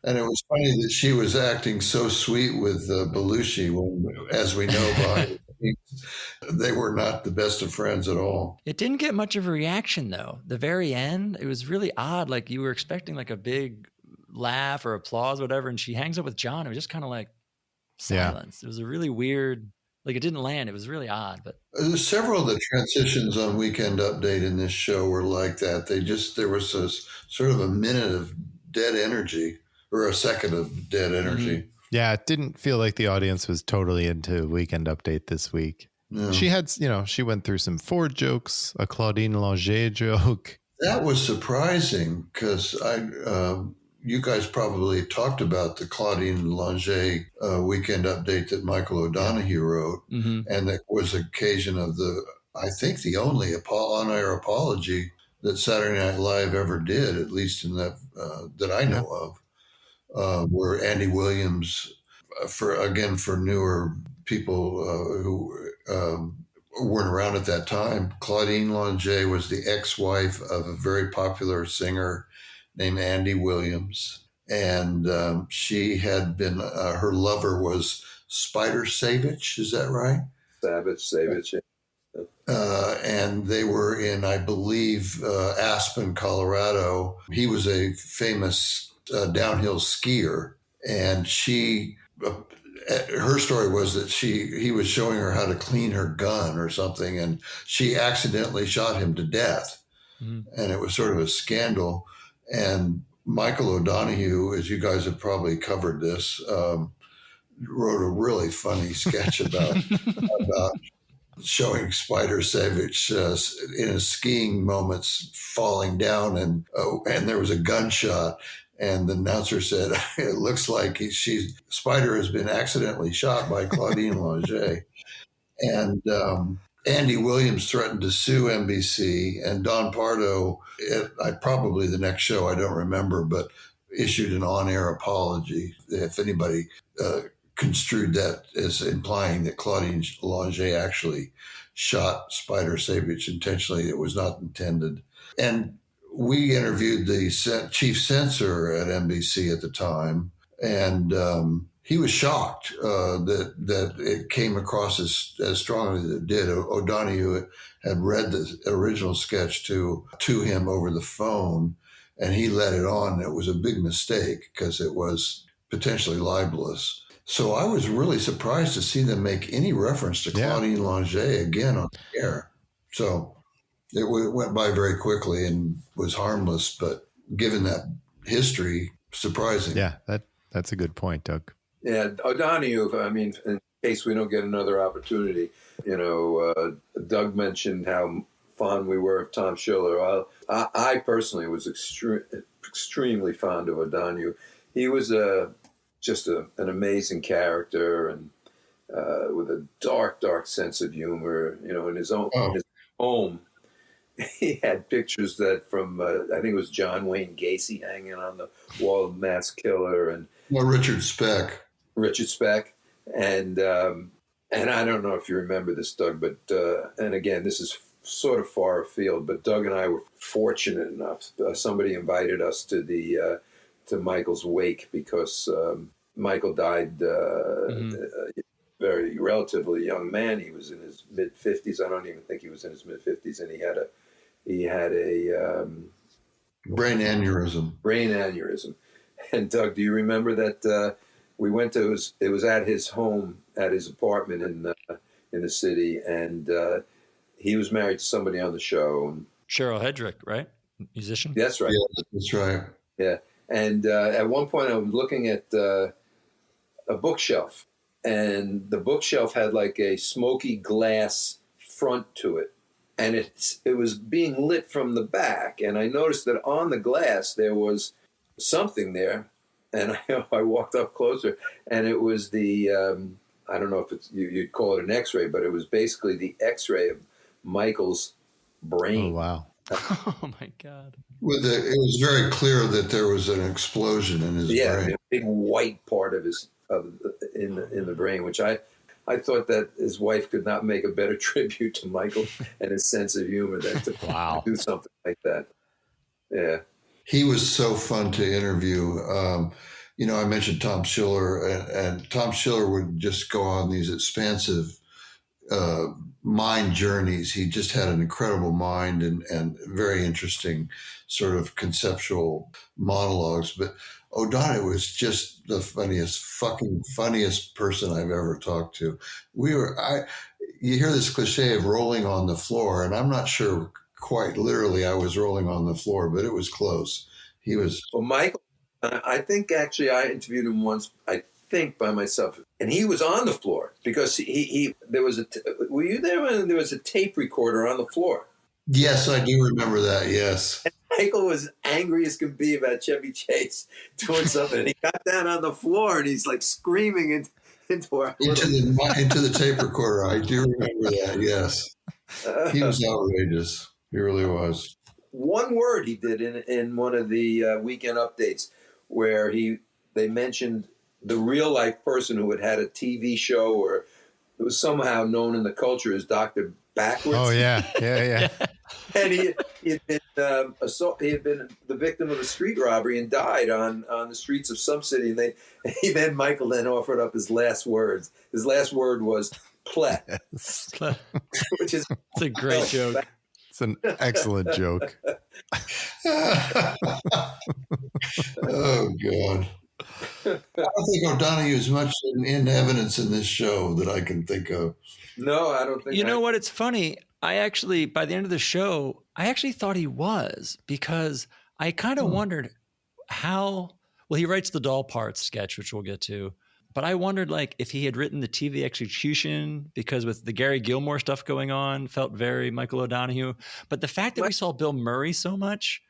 And it was funny that she was acting so sweet with Belushi when, as we know, behind the scenes, they were not the best of friends at all. It didn't get much of a reaction, though. The very end, it was really odd. Like you were expecting like a big laugh or applause, whatever. And she hangs up with John. It was just kind of like silence. It was a really weird, like it didn't land. It was really odd. But several of the transitions on Weekend Update in this show were like that. There was a sort of a minute of dead energy. Or a second of dead energy. Mm-hmm. Yeah, it didn't feel like the audience was totally into Weekend Update this week. No. She had, she went through some Ford jokes, a Claudine Langer joke. That was surprising because you guys probably talked about the Claudine Langer Weekend Update that Michael O'Donoghue wrote, and that was occasion of I think the only on-air apology that Saturday Night Live ever did, at least in that I know of. Where Andy Williams, for newer people who weren't around at that time, Claudine Langer was the ex-wife of a very popular singer named Andy Williams. And she had been, her lover was Spider Savage, is that right? Savage. And they were in, I believe, Aspen, Colorado. He was a famous downhill skier, and her story was that he was showing her how to clean her gun or something, and she accidentally shot him to death. And it was sort of a scandal. And Michael O'Donoghue, as you guys have probably covered this, wrote a really funny sketch about showing Spider Savage in his skiing moments falling down, and there was a gunshot. And the announcer said, "It looks like Spider has been accidentally shot by Claudine Langer." And Andy Williams threatened to sue NBC, and Don Pardo, probably the next show, I don't remember, but issued an on-air apology. If anybody construed that as implying that Claudine Langer actually shot Spider Savage intentionally, it was not intended. And we interviewed the chief censor at NBC at the time, and he was shocked that it came across as strongly as it did. O'Donoghue had read the original sketch to him over the phone, and he let it on. It was a big mistake because it was potentially libelous. So I was really surprised to see them make any reference to Claudine Langer again on the air. So it went by very quickly and was harmless, but given that history, surprising. Yeah, that's a good point, Doug. Yeah, O'Donoghue, I mean, case we don't get another opportunity. Doug mentioned how fond we were of Tom Schiller. I personally was extremely fond of O'Donoghue. He was just an amazing character, and with a dark sense of humor. In his home, he had pictures that from I think it was John Wayne Gacy hanging on the wall of Mass Killer, and Richard Speck, and I don't know if you remember this, Doug, but and again, this is sort of far afield, but Doug and I were fortunate enough. Somebody invited us to Michael's wake because Michael died very relatively young man. He was in his mid 50s. I don't even think he was in his mid 50s, and he had a brain aneurysm. And Doug, do you remember that we went to it was at his home, at his apartment in the city, and he was married to somebody on the show. And Cheryl Hedrick, right? Musician. That's right. Yeah, that's right. Yeah. And at one point I was looking at a bookshelf, and the bookshelf had like a smoky glass front to it, and it was being lit from the back. And I noticed that on the glass there was something there, and I walked up closer, and it was the I don't know if it's you'd call it an X-ray, but it was basically the X-ray of Michael's brain. Oh wow! Oh my God! It was very clear that there was an explosion in his brain. Yeah, a big white part of in the brain, which I thought that his wife could not make a better tribute to Michael and his sense of humor than to do something like that. Yeah. He was so fun to interview. I mentioned Tom Schiller, and Tom Schiller would just go on these expansive mind journeys. He just had an incredible mind and very interesting sort of conceptual monologues. But O'Donoghue was just the funniest person I've ever talked to. You hear this cliche of rolling on the floor, and I'm not sure quite literally I was rolling on the floor, but it was close. He was. Well, Michael, I think actually I interviewed him once, I think by myself, and he was on the floor because were you there when there was a tape recorder on the floor? Yes, I do remember that. Yes. And Michael was angry as could be about Chevy Chase doing something, and he got down on the floor and he's like screaming into the tape recorder. I do remember that. Yes, he was outrageous. He really was. One word he did in one of the weekend updates where they mentioned the real life person who had a TV show or it was somehow known in the culture as Dr. Backwards. Oh yeah. And he had been he had been the victim of a street robbery and died on the streets of some city. And Michael offered up his last words. His last word was "plet," which is it's a great joke. It's an excellent joke. Oh God. I don't think O'Donoghue is much in evidence in this show that I can think of. No, I don't think. You know what? It's funny. I actually, by the end of the show, I actually thought he was because I kind of wondered how. Well, he writes the doll parts sketch, which we'll get to. But I wondered, if he had written the TV execution, because with the Gary Gilmore stuff going on, felt very Michael O'Donoghue. But the fact that we saw Bill Murray so much,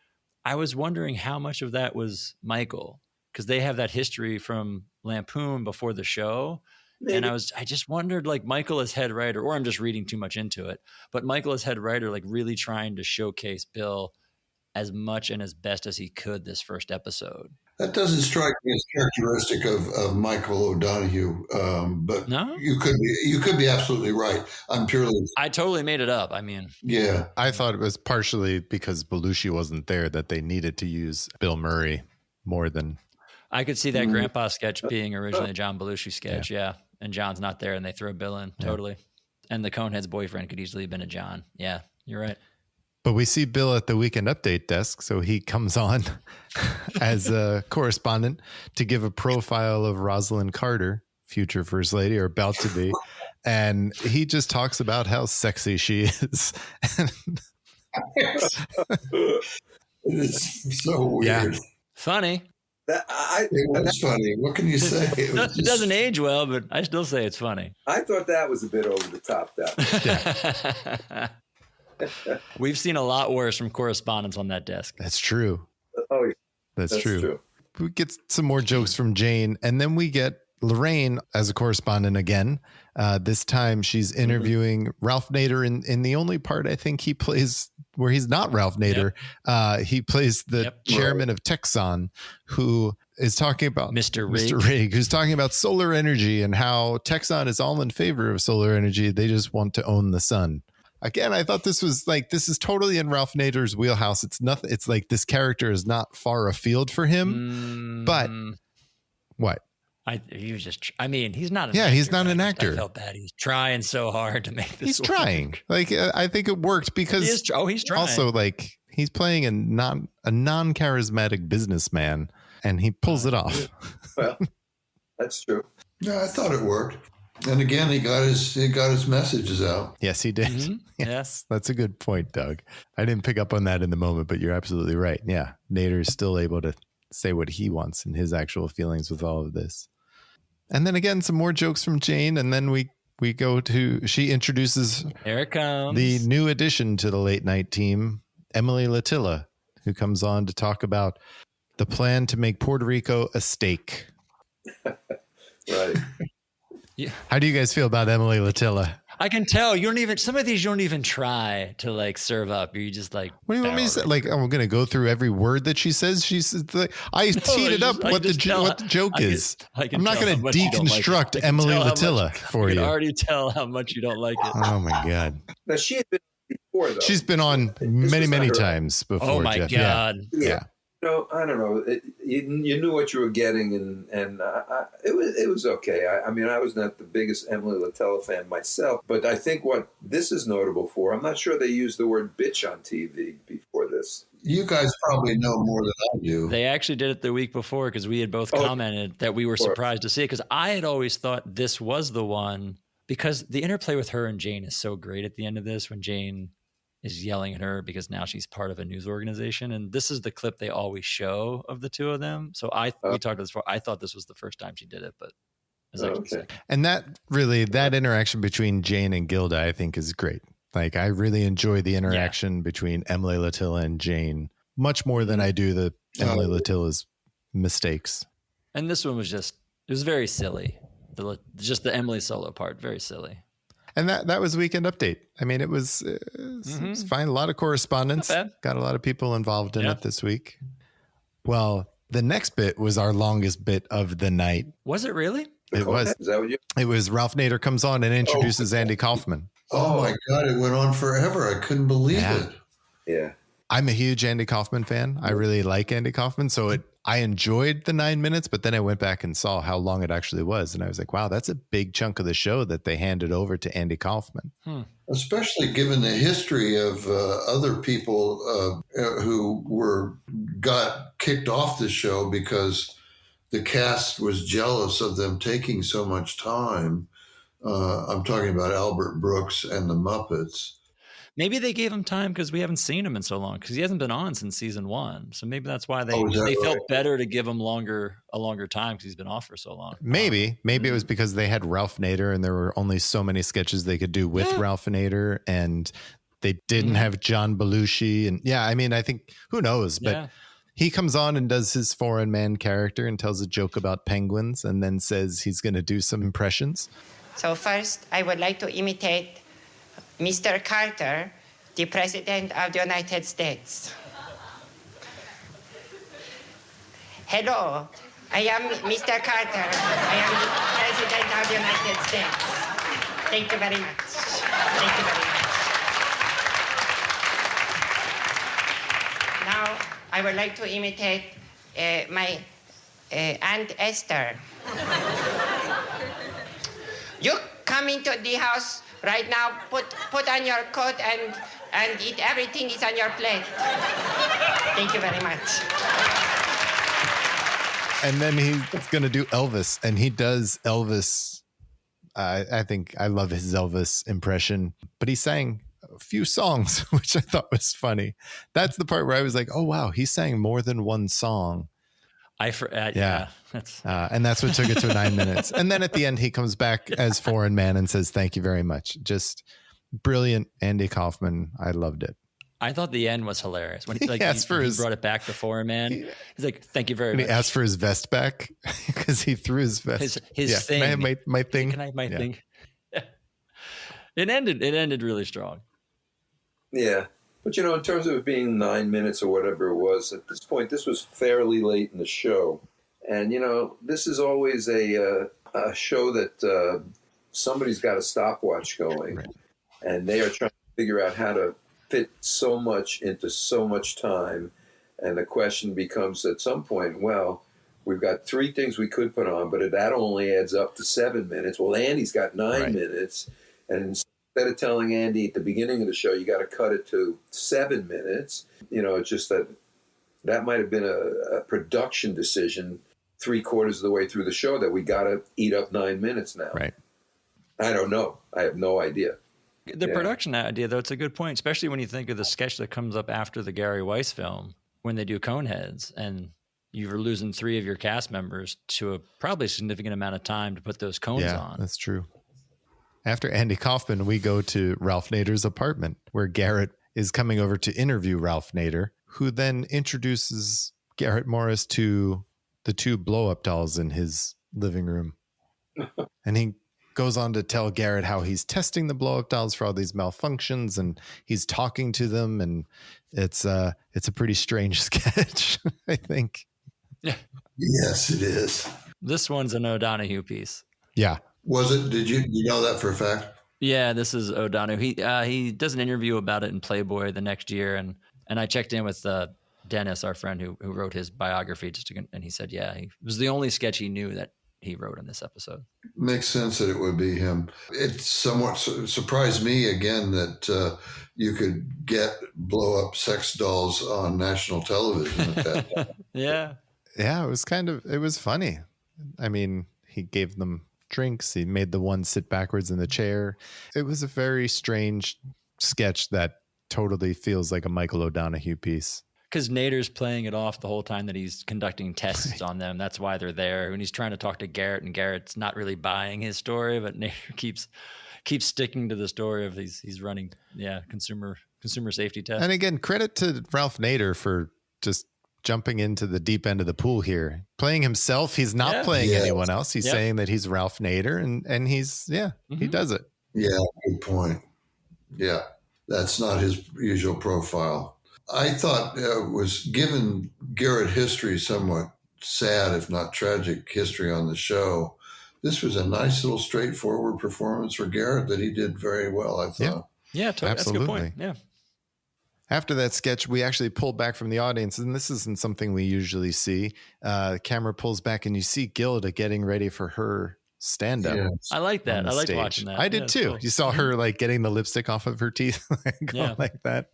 I was wondering how much of that was Michael, because they have that history from Lampoon before the show. Maybe. And I just wondered, Michael as head writer, or I'm just reading too much into it, but Michael as head writer, really trying to showcase Bill as much and as best as he could this first episode. That doesn't strike me as characteristic of Michael O'Donoghue, but no? you could be absolutely right. I totally made it up. I mean, yeah, I thought it was partially because Belushi wasn't there that they needed to use Bill Murray more than. I could see that Grandpa sketch being originally a John Belushi sketch, yeah. And John's not there, and they throw Bill in totally. And the Conehead's boyfriend could easily have been a John. Yeah, you're right. But we see Bill at the Weekend Update desk, so he comes on as a correspondent to give a profile of Rosalind Carter, future First Lady, or about to be. And he just talks about how sexy she is. It's so weird. Yeah. Funny. It was funny. What can you say? It doesn't age well, but I still say it's funny. I thought that was a bit over the top. We've seen a lot worse from correspondence on that desk. That's true. Oh, yeah. That's true. We get some more jokes from Jane, and then we get Lorraine as a correspondent again. This time she's interviewing Ralph Nader in the only part I think he plays where he's not Ralph Nader. He plays the chairman of Texon, who is talking about Mr. Rigg, who's talking about solar energy and how Texon is all in favor of solar energy. They just want to own the sun. Again, I thought this was like, this is totally in Ralph Nader's wheelhouse. It's nothing. It's like this character is not far afield for him, but what? He was just, I mean, he's not. He's not an actor. I felt bad. He's trying so hard to make this. He's trying. Like, I think it worked because he's trying. Also, like, he's playing a non-charismatic businessman, and he pulls it off. Well, that's true. Yeah, I thought it worked. And again, he got his messages out. Yes, he did. Mm-hmm. Yes, that's a good point, Doug. I didn't pick up on that in the moment, but you're absolutely right. Yeah, Nader's still able to say what he wants and his actual feelings with all of this. And then again, some more jokes from Jane, and then we go to, she introduces Here it comes. The new addition to the late night team, Emily Latilla, who comes on to talk about the plan to make Puerto Rico a steak. Right. Yeah. How do you guys feel about Emily Latilla? I can tell you don't even, some of these you don't even try to like serve up. You just like, what do you want me to say? Like, I'm going to go through every word that she says. She says, I teed it up what the joke is. I'm not going to deconstruct Emily Latilla for you. I can already tell how much you don't like it. Oh my God. Now she had been before though. She's been on many times before. Oh my Jeff. God. Yeah. No, I don't know. You knew what you were getting, and it was okay. I mean, I was not the biggest Emily Latilla fan myself, but I think what this is notable for, I'm not sure they used the word bitch on TV before this. You guys probably know more than I do. They actually did it the week before because we had both commented that we were surprised to see it, because I had always thought this was the one, because the interplay with her and Jane is so great at the end of this when Jane is yelling at her because now she's part of a news organization. And this is the clip they always show of the two of them. So we talked about this before. I thought this was the first time she did it, but it was actually second. And that interaction between Jane and Gilda, I think is great. Like, I really enjoy the interaction between Emily Latilla and Jane much more than I do the Emily Latilla's mistakes. And this one was it was very silly. Just the Emily solo part, very silly. And that was Weekend Update. I mean, it was fine. A lot of correspondence. Got a lot of people involved in it this week. Well, the next bit was our longest bit of the night. Was it really? It was. Is that what you? It was Ralph Nader comes on and introduces Andy Kaufman. Oh my God, it went on forever. I couldn't believe it. Yeah. I'm a huge Andy Kaufman fan. I really like Andy Kaufman. So I enjoyed the 9 minutes, but then I went back and saw how long it actually was. And I was like, wow, that's a big chunk of the show that they handed over to Andy Kaufman. Especially given the history of other people who got kicked off the show because the cast was jealous of them taking so much time. I'm talking about Albert Brooks and the Muppets. Maybe they gave him time because we haven't seen him in so long, because he hasn't been on since season 1. So maybe that's why they felt better to give him a longer time because he's been off for so long. Maybe it was because they had Ralph Nader and there were only so many sketches they could do with Ralph Nader, and they didn't have John Belushi. And I mean, I think, who knows, but he comes on and does his foreign man character and tells a joke about penguins and then says he's going to do some impressions. So first, I would like to imitate Mr. Carter, the President of the United States. Hello, I am Mr. Carter. I am the President of the United States. Thank you very much. Thank you very much. Now, I would like to imitate my Aunt Esther. You come into the house right now, put on your coat and eat everything is on your plate. Thank you very much. And then he's going to do Elvis, and he does Elvis. I think I love his Elvis impression, but he sang a few songs, which I thought was funny. That's the part where I was like, oh, wow, he sang more than one song. Yeah. And that's what took it to 9 minutes. And then at the end, he comes back as Foreign Man and says, "Thank you very much." Just brilliant, Andy Kaufman. I loved it. I thought the end was hilarious when he brought it back to Foreign Man. He's like, "Thank you very much." He asked for his vest back because he threw his vest. His thing. Can I have my thing? Can I have my thing? It ended really strong. Yeah. But, in terms of it being 9 minutes or whatever it was, at this point, this was fairly late in the show. And, this is always a show that somebody's got a stopwatch going. Right. And they are trying to figure out how to fit so much into so much time. And the question becomes at some point, well, we've got 3 things we could put on, but that only adds up to 7 minutes. Well, Andy's got 9 minutes. And instead of telling Andy at the beginning of the show, you got to cut it to 7 minutes, it's just that might have been a production decision 3/4 of the way through the show that we got to eat up 9 minutes now. Right. I don't know. I have no idea. The production idea, though, it's a good point, especially when you think of the sketch that comes up after the Gary Weiss film when they do Coneheads and you're losing 3 of your cast members to a probably significant amount of time to put those cones on. Yeah, that's true. After Andy Kaufman, we go to Ralph Nader's apartment where Garrett is coming over to interview Ralph Nader, who then introduces Garrett Morris to the 2 blow-up dolls in his living room. And he goes on to tell Garrett how he's testing the blow-up dolls for all these malfunctions and he's talking to them. And it's a pretty strange sketch, I think. Yeah. Yes, it is. This one's an O'Donoghue piece. Yeah. Was it? Did you know that for a fact? Yeah, this is O'Donoghue. He does an interview about it in Playboy the next year, and I checked in with Dennis, our friend who wrote his biography, and he said, yeah, it was the only sketch he knew that he wrote in this episode. Makes sense that it would be him. It somewhat surprised me again that you could get blow up sex dolls on national television at that time. Yeah, it was funny. I mean, he gave them drinks. He made the one sit backwards in the chair. It was a very strange sketch that totally feels like a Michael O'Donoghue piece. Because Nader's playing it off the whole time that he's conducting tests on them. That's why they're there. When he's trying to talk to Garrett, and Garrett's not really buying his story, but Nader keeps sticking to the story of he's running, consumer safety tests. And again, credit to Ralph Nader for just jumping into the deep end of the pool here. Playing himself, he's not playing anyone else. He's saying that he's Ralph Nader, and he's, he does it. Yeah, good point. Yeah, that's not his usual profile. I thought it was, given Garrett history, somewhat sad, if not tragic history on the show, this was a nice little straightforward performance for Garrett that he did very well, I thought. Yeah, totally. That's a good point. Yeah. After that sketch, we actually pulled back from the audience, and this isn't something we usually see. Camera pulls back, and you see Gilda getting ready for her stand-up. Yes. I like that. I like watching that. I did too. Cool. You saw her like getting the lipstick off of her teeth, like that.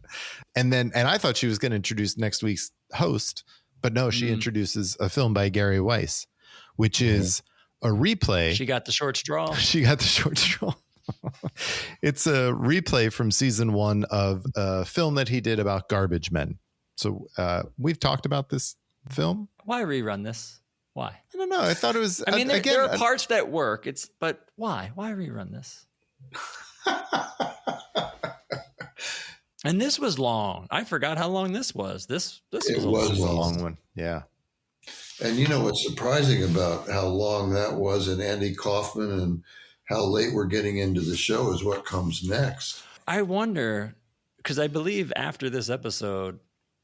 And I thought she was going to introduce next week's host, but no, she introduces a film by Gary Weiss, which is a replay. She got the short straw. It's a replay from season 1 of a film that he did about garbage men. So we've talked about this film. Why rerun this? Why? I don't know. I thought it was. I mean, there are parts that work. But why? Why rerun this? And this was long. I forgot how long this was. This was a long one. Yeah. And you know what's surprising about how long that was, and Andy Kaufman, and how late we're getting into the show is what comes next. I wonder, because I believe after this episode,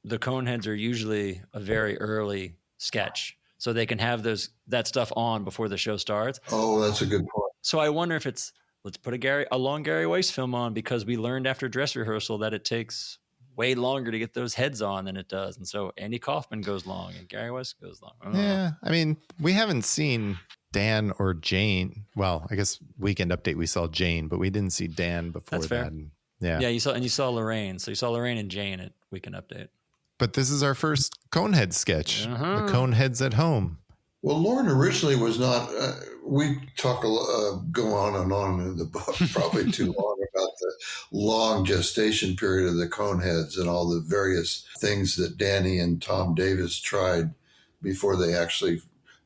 the Coneheads are usually a very early sketch. So they can have that stuff on before the show starts. Oh, that's a good point. So I wonder if let's put a long Gary Weiss film on, because we learned after dress rehearsal that it takes way longer to get those heads on than it does. And so Andy Kaufman goes long and Gary Weiss goes long. Yeah. I mean, we haven't seen Dan or Jane. Well, I guess Weekend Update, we saw Jane, but we didn't see Dan before That's that. Fair. And, yeah. You saw Lorraine. So you saw Lorraine and Jane at Weekend Update. But this is our first Conehead sketch, the Coneheads at Home. Well, Lauren originally was not, we talk, go on and on in the book, probably too long, about the long gestation period of the Coneheads and all the various things that Danny and Tom Davis tried before they actually,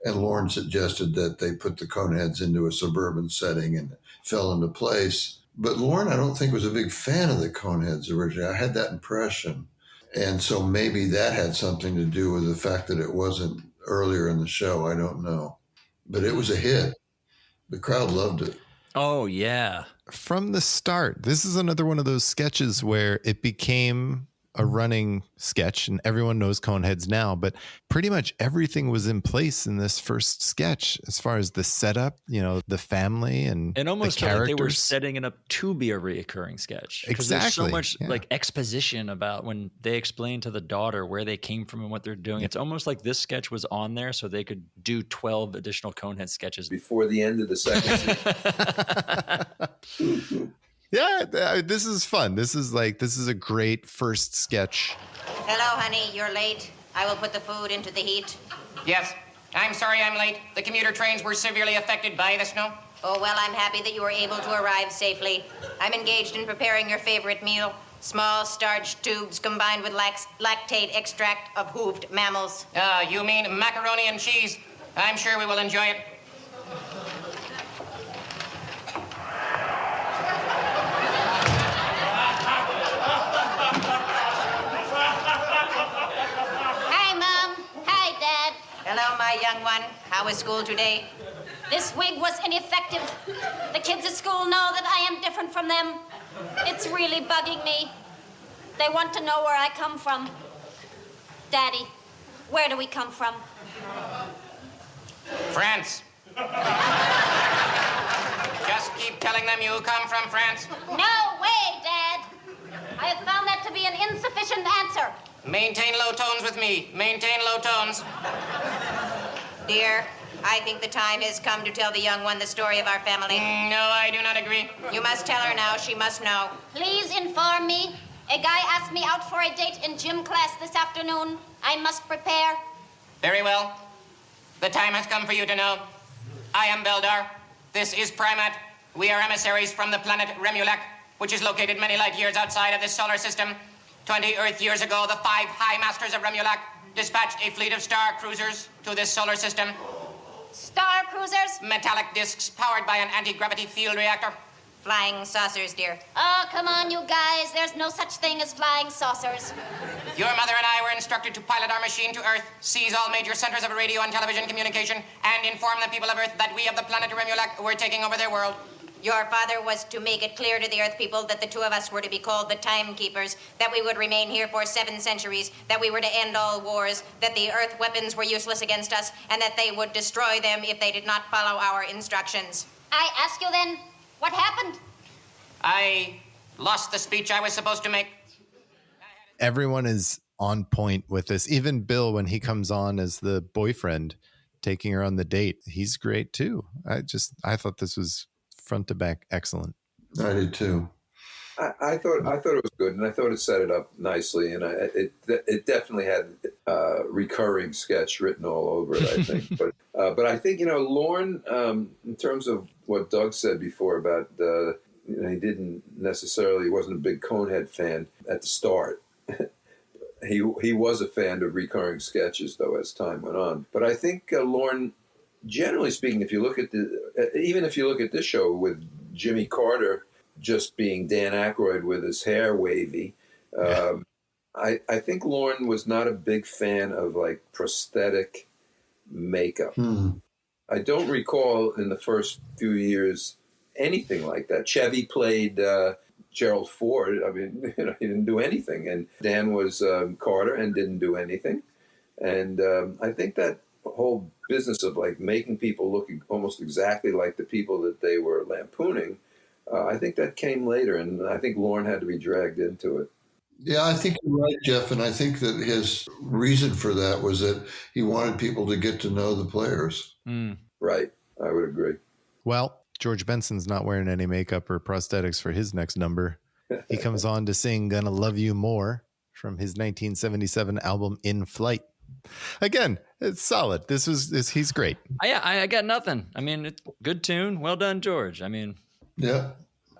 and Lorne suggested that they put the Coneheads into a suburban setting and it fell into place. But Lorne, I don't think was a big fan of the Coneheads originally. I had that impression. And so maybe that had something to do with the fact that it wasn't earlier in the show. I don't know. But it was a hit. The crowd loved it. Oh, yeah. From the start, this is another one of those sketches where it became a running sketch and everyone knows Coneheads now, but pretty much everything was in place in this first sketch as far as the setup, the family and almost the felt like characters. they were setting it up to be a reoccurring sketch. Because there's so much like exposition about when they explain to the daughter where they came from and what they're doing. It's almost like this sketch was on there so they could do 12 additional Conehead sketches before the end of the second season. Yeah, this is fun. This is a great first sketch. Hello, honey. You're late. I will put the food into the heat. Yes. I'm sorry I'm late. The commuter trains were severely affected by the snow. Oh, well, I'm happy that you were able to arrive safely. I'm engaged in preparing your favorite meal. Small starch tubes combined with lactate extract of hooved mammals. You mean macaroni and cheese? I'm sure we will enjoy it. Hello, my young one. How was school today? This wig was ineffective. The kids at school know that I am different from them. It's really bugging me. They want to know where I come from. Daddy, where do we come from? France. Just keep telling them you come from France. No way, Dad. I have found that to be an insufficient answer. Maintain low tones with me. Maintain low tones. Dear, I think the time has come to tell the young one the story of our family. No, I do not agree. You must tell her now. She must know. Please inform me. A guy asked me out for a date in gym class this afternoon. I must prepare. Very well. The time has come for you to know. I am Beldar. This is Primat. We are emissaries from the planet Remulac, which is located many light years outside of this solar system. 20 Earth years ago, the 5 High Masters of Remulac dispatched a fleet of star cruisers to this solar system. Star cruisers? Metallic discs powered by an anti-gravity field reactor. Flying saucers, dear. Oh, come on, you guys. There's no such thing as flying saucers. Your mother and I were instructed to pilot our machine to Earth, seize all major centers of radio and television communication, and inform the people of Earth that we of the planet Remulac were taking over their world. Your father was to make it clear to the Earth people that the two of us were to be called the Timekeepers, that we would remain here for 7 centuries, that we were to end all wars, that the Earth weapons were useless against us, and that they would destroy them if they did not follow our instructions. I ask you then, what happened? I lost the speech I was supposed to make. Everyone is on point with this. Even Bill, when he comes on as the boyfriend, taking her on the date, he's great too. I thought this was front to back excellent. I did too. I thought it was good, and I thought it set it up nicely, and it definitely had recurring sketch written all over it, I think. but I think Lorne, in terms of what Doug said before about he wasn't a big Conehead fan at the start. He was a fan of recurring sketches though as time went on. But I think Lorne, generally speaking, if you look at this show with Jimmy Carter just being Dan Aykroyd with his hair wavy, I think Lorne was not a big fan of like prosthetic makeup. I don't recall in the first few years anything like that. Chevy played Gerald Ford. I mean, he didn't do anything, and Dan was Carter and didn't do anything. And I think that whole business of like making people look almost exactly like the people that they were lampooning, I think that came later, and I think Lorne had to be dragged into it. Yeah, I think you're right, Jeff, and I think that his reason for that was that he wanted people to get to know the players. Right, I would agree. Well, George Benson's not wearing any makeup or prosthetics for his next number. He comes on to sing Gonna Love You More from his 1977 album In Flight. Again, it's solid. He's great. I got nothing. I mean, good tune. Well done, George. I mean, yeah.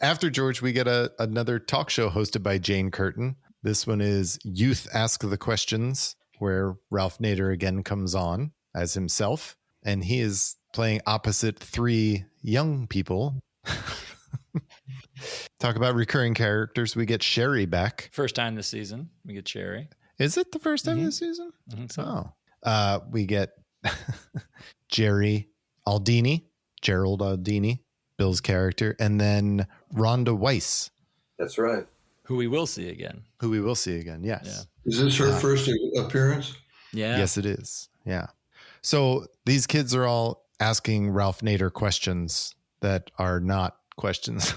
After George, we get another talk show hosted by Jane Curtin. This one is Youth Ask the Questions. where Ralph Nader again comes on as himself, and he is playing opposite three young people. Talk about recurring characters. We get Sherry back. First time this season, we get Sherry. Is it the first time this season? I think so. Oh. We get Gerald Aldini, Bill's character, and then Rhonda Weiss. That's right. Who we will see again. Yes. Yeah. Is this her first appearance? Yeah. Yes, it is. Yeah. So these kids are all asking Ralph Nader questions that are not questions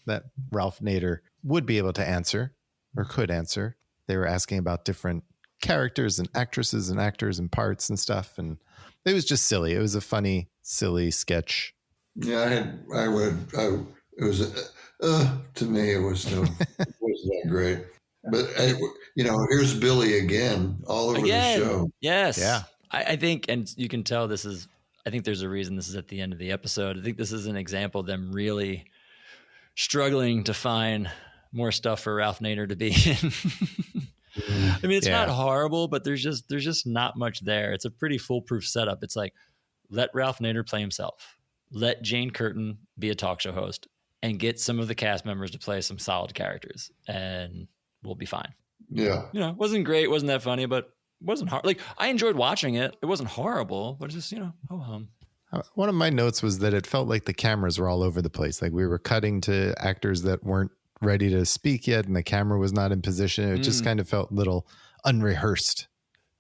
that Ralph Nader would be able to answer or could answer. They were asking about different characters and actresses and actors and parts and stuff. And it was just silly. It was a funny, silly sketch. Yeah, to me, it wasn't that great. But, here's Billy again, all over the show. Yes. Yeah. I think, and you can tell I think there's a reason this is at the end of the episode. I think this is an example of them really struggling to find more stuff for Ralph Nader to be in. I mean, it's not horrible, but there's just not much there. It's a pretty foolproof setup. It's like, let Ralph Nader play himself. Let Jane Curtin be a talk show host and get some of the cast members to play some solid characters, and we'll be fine. Yeah. It wasn't great. Wasn't that funny, but it wasn't hard. Like, I enjoyed watching it. It wasn't horrible, but it's just, ho-hum. One of my notes was that it felt like the cameras were all over the place. Like we were cutting to actors that weren't ready to speak yet, and the camera was not in position. It just kind of felt a little unrehearsed.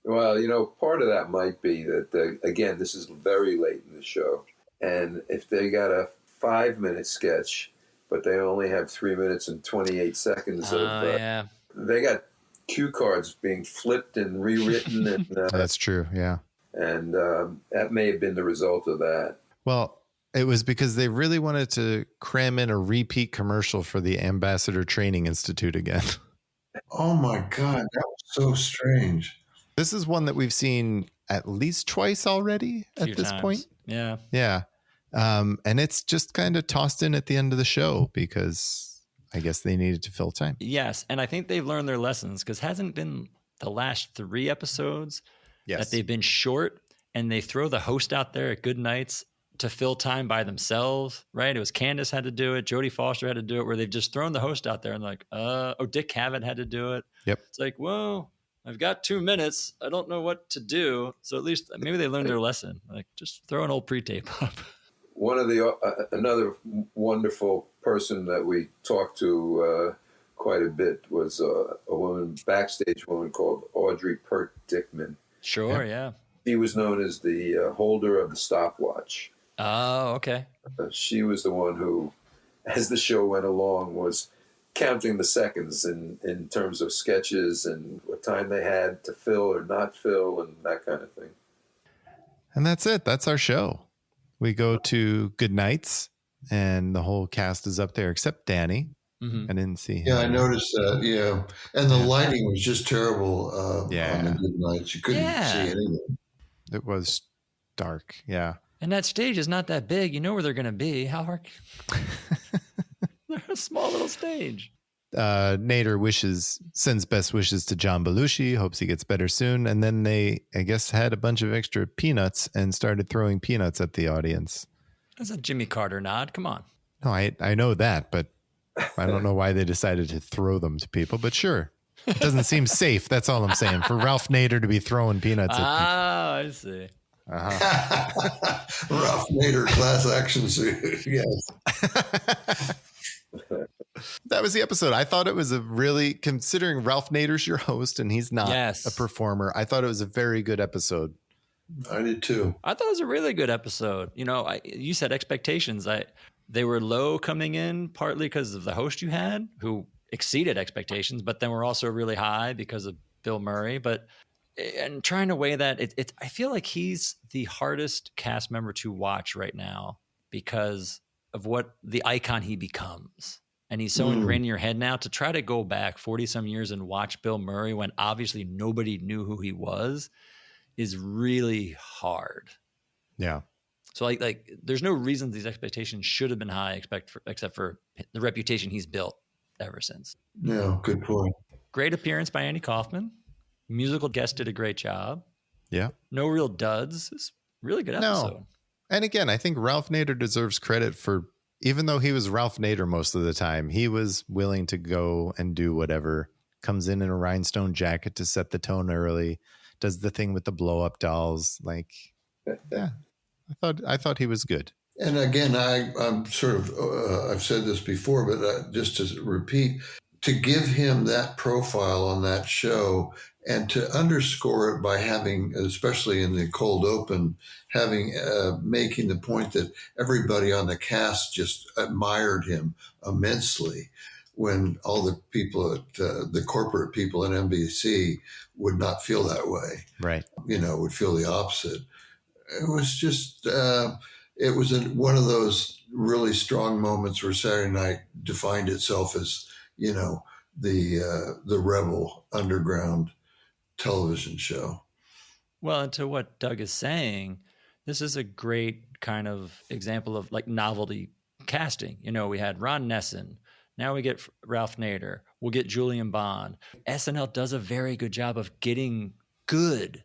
Well, part of that might be that, again, this is very late in the show. And if they got a 5-minute sketch, but they only have 3 minutes and 28 seconds they got cue cards being flipped and rewritten. And that's true. Yeah. And that may have been the result of that. Well, it was because they really wanted to cram in a repeat commercial for the Ambassador Training Institute again. Oh my God. That was so strange. This is one that we've seen at least twice already at this point. Yeah. Yeah. And it's just kind of tossed in at the end of the show because I guess they needed to fill time. Yes. And I think they've learned their lessons, because hasn't been the last 3 episodes that they've been short, and they throw the host out there at good nights to fill time by themselves, right? It was Candace had to do it. Jodie Foster had to do it, where they've just thrown the host out there and like, Dick Cavett had to do it. Yep. It's like, well, I've got 2 minutes. I don't know what to do. So at least maybe they learned their lesson. Like, just throw an old pre-tape up. One of another wonderful person that we talked to quite a bit was a backstage woman called Audrey Pert Dickman. Sure, yeah. She was known as the holder of the stopwatch. Oh, okay. She was the one who, as the show went along, was counting the seconds in terms of sketches and what time they had to fill or not fill and that kind of thing. And that's it. That's our show. We go to good nights, and the whole cast is up there except Danny. Mm-hmm. I didn't see him. Yeah, I noticed that. Yeah. And the lighting was just terrible on the good nights. You couldn't see anything. It was dark. Yeah. And that stage is not that big. You know where they're going to be. How hard? They're a small little stage. Nader sends best wishes to John Belushi, hopes he gets better soon. And then they, I guess, had a bunch of extra peanuts and started throwing peanuts at the audience. That's a Jimmy Carter nod. Come on. No, I know that, but I don't know why they decided to throw them to people, but sure. It doesn't seem safe. That's all I'm saying. For Ralph Nader to be throwing peanuts at people. I see. Ralph Nader class action suit. Yes. That was the episode. I thought it was a really, considering Ralph Nader's your host and he's not a performer, I thought it was a very good episode. I did too. I thought it was a really good episode. You said expectations. They were low coming in, partly because of the host you had, who exceeded expectations, but then were also really high because of Bill Murray. And trying to weigh that, I feel like he's the hardest cast member to watch right now because of what the icon he becomes. And he's so ingrained in your head now. To try to go back 40 some years and watch Bill Murray when obviously nobody knew who he was is really hard. Yeah. So like there's no reason these expectations should have been high except for the reputation he's built ever since. Yeah, good point. Great appearance by Andy Kaufman. Musical guest did a great job. Yeah. No real duds. It's a really good episode. No. And again, I think Ralph Nader deserves credit for, even though he was Ralph Nader most of the time, he was willing to go and do whatever. Comes in a rhinestone jacket to set the tone early, does the thing with the blow up dolls. Like, yeah, I thought he was good. And again, I'm sort of, I've said this before, but just to repeat, to give him that profile on that show and to underscore it by having, especially in the cold open, having, making the point that everybody on the cast just admired him immensely, when all the people at the corporate people at NBC would not feel that way. Right. Would feel the opposite. It was just, it was one of those really strong moments where Saturday Night defined itself as, the rebel underground television show. Well, and to what Doug is saying, this is a great kind of example of like novelty casting. We had Ron Nessen. Now we get Ralph Nader. We'll get Julian Bond. SNL does a very good job of getting good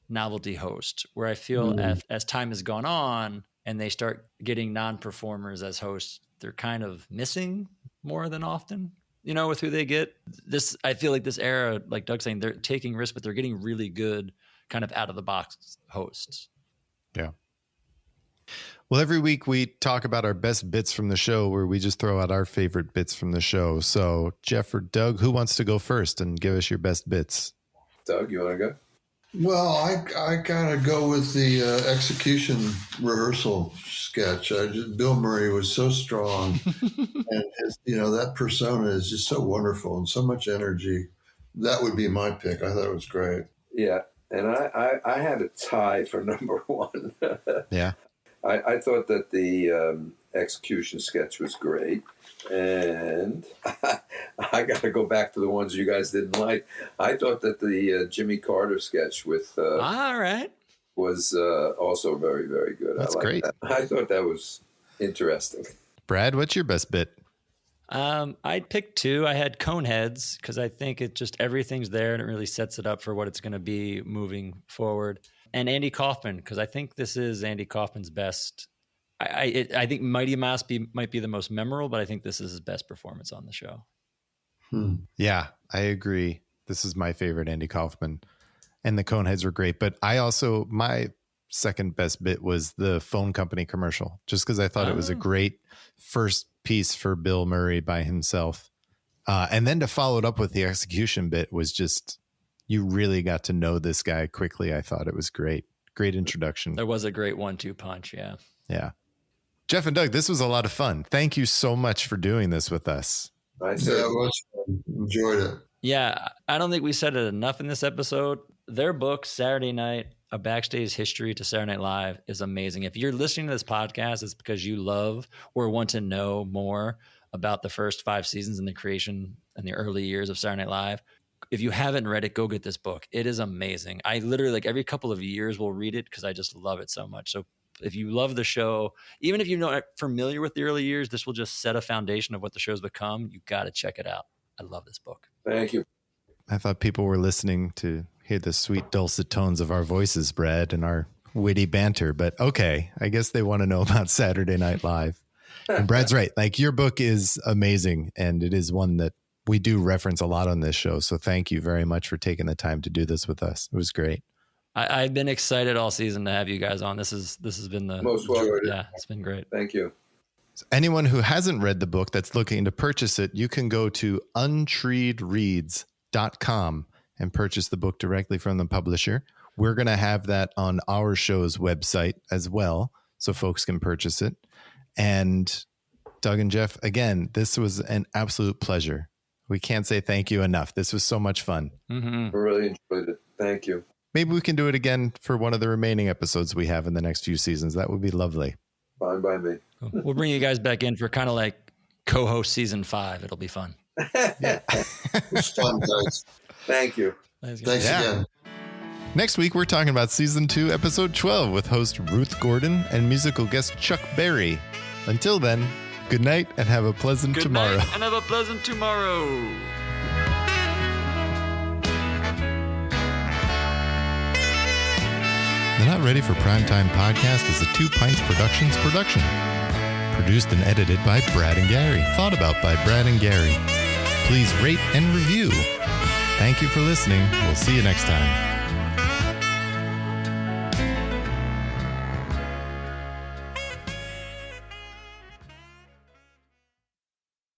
novelty hosts, where I feel as time has gone on and they start getting non-performers as hosts, they're kind of missing more than often, with who they get. This, I feel like this era, like Doug's saying, they're taking risks, but they're getting really good kind of out of the box hosts. Yeah. Well, every week we talk about our best bits from the show, where we just throw out our favorite bits from the show. So Jeff or Doug, who wants to go first and give us your best bits? Doug, you want to go? Well, I gotta go with the execution rehearsal sketch. Bill Murray was so strong, and that persona is just so wonderful and so much energy. That would be my pick. I thought it was great. Yeah, and I had a tie for number one. Yeah, I thought that the execution sketch was great, and I got to go back to the ones you guys didn't like. I thought that the Jimmy Carter sketch with all right was also very, very good. That's great. That. I thought that was interesting. Brad, what's your best bit? I picked two. I had Coneheads because I think it just everything's there and it really sets it up for what it's going to be moving forward. And Andy Kaufman, because I think this is Andy Kaufman's best. I think Mighty Mouse might be the most memorable, but I think this is his best performance on the show. Yeah, I agree. This is my favorite Andy Kaufman, and the Coneheads were great. But my second best bit was the phone company commercial, just because I thought it was a great first piece for Bill Murray by himself. And then to follow it up with the execution bit was just, you really got to know this guy quickly. I thought it was great. Great introduction. There was a great 1-2 punch. Yeah. Yeah. Jeff and Doug, this was a lot of fun. Thank you so much for doing this with us. I said, it was fun. Enjoyed it. Yeah. I don't think we said it enough in this episode. Their book, Saturday Night, A Backstage History to Saturday Night Live, is amazing. If you're listening to this podcast, it's because you love or want to know more about the first 5 seasons and the creation and the early years of Saturday Night Live. If you haven't read it, go get this book. It is amazing. I literally, every couple of years will read it because I just love it so much. So if you love the show, even if you're not familiar with the early years, this will just set a foundation of what the show's become. You got to check it out. I love this book. Thank you. I thought people were listening to hear the sweet dulcet tones of our voices, Brad, and our witty banter. But okay, I guess they want to know about Saturday Night Live. And Brad's right. Your book is amazing, and it is one that we do reference a lot on this show. So thank you very much for taking the time to do this with us. It was great. I've been excited all season to have you guys on. This has been the most welcome. Yeah, it's been great. Thank you. So anyone who hasn't read the book that's looking to purchase it, you can go to untreedreads.com and purchase the book directly from the publisher. We're going to have that on our show's website as well, so folks can purchase it. And Doug and Jeff, again, this was an absolute pleasure. We can't say thank you enough. This was so much fun. Mm-hmm. I really enjoyed it. Thank you. Maybe we can do it again for one of the remaining episodes we have in the next few seasons. That would be lovely. Fine by me. We'll bring you guys back in for kind of like co-host season 5. It'll be fun. Yeah. It's fun, guys. Thank you. Thanks again. Next week, we're talking about season 2, episode 12 with host Ruth Gordon and musical guest Chuck Berry. Until then, good night and have a pleasant tomorrow. Good night and have a pleasant tomorrow. The Not Ready for Primetime podcast is a Two Pints Productions production. Produced and edited by Brad and Gary. Thought about by Brad and Gary. Please rate and review. Thank you for listening. We'll see you next time.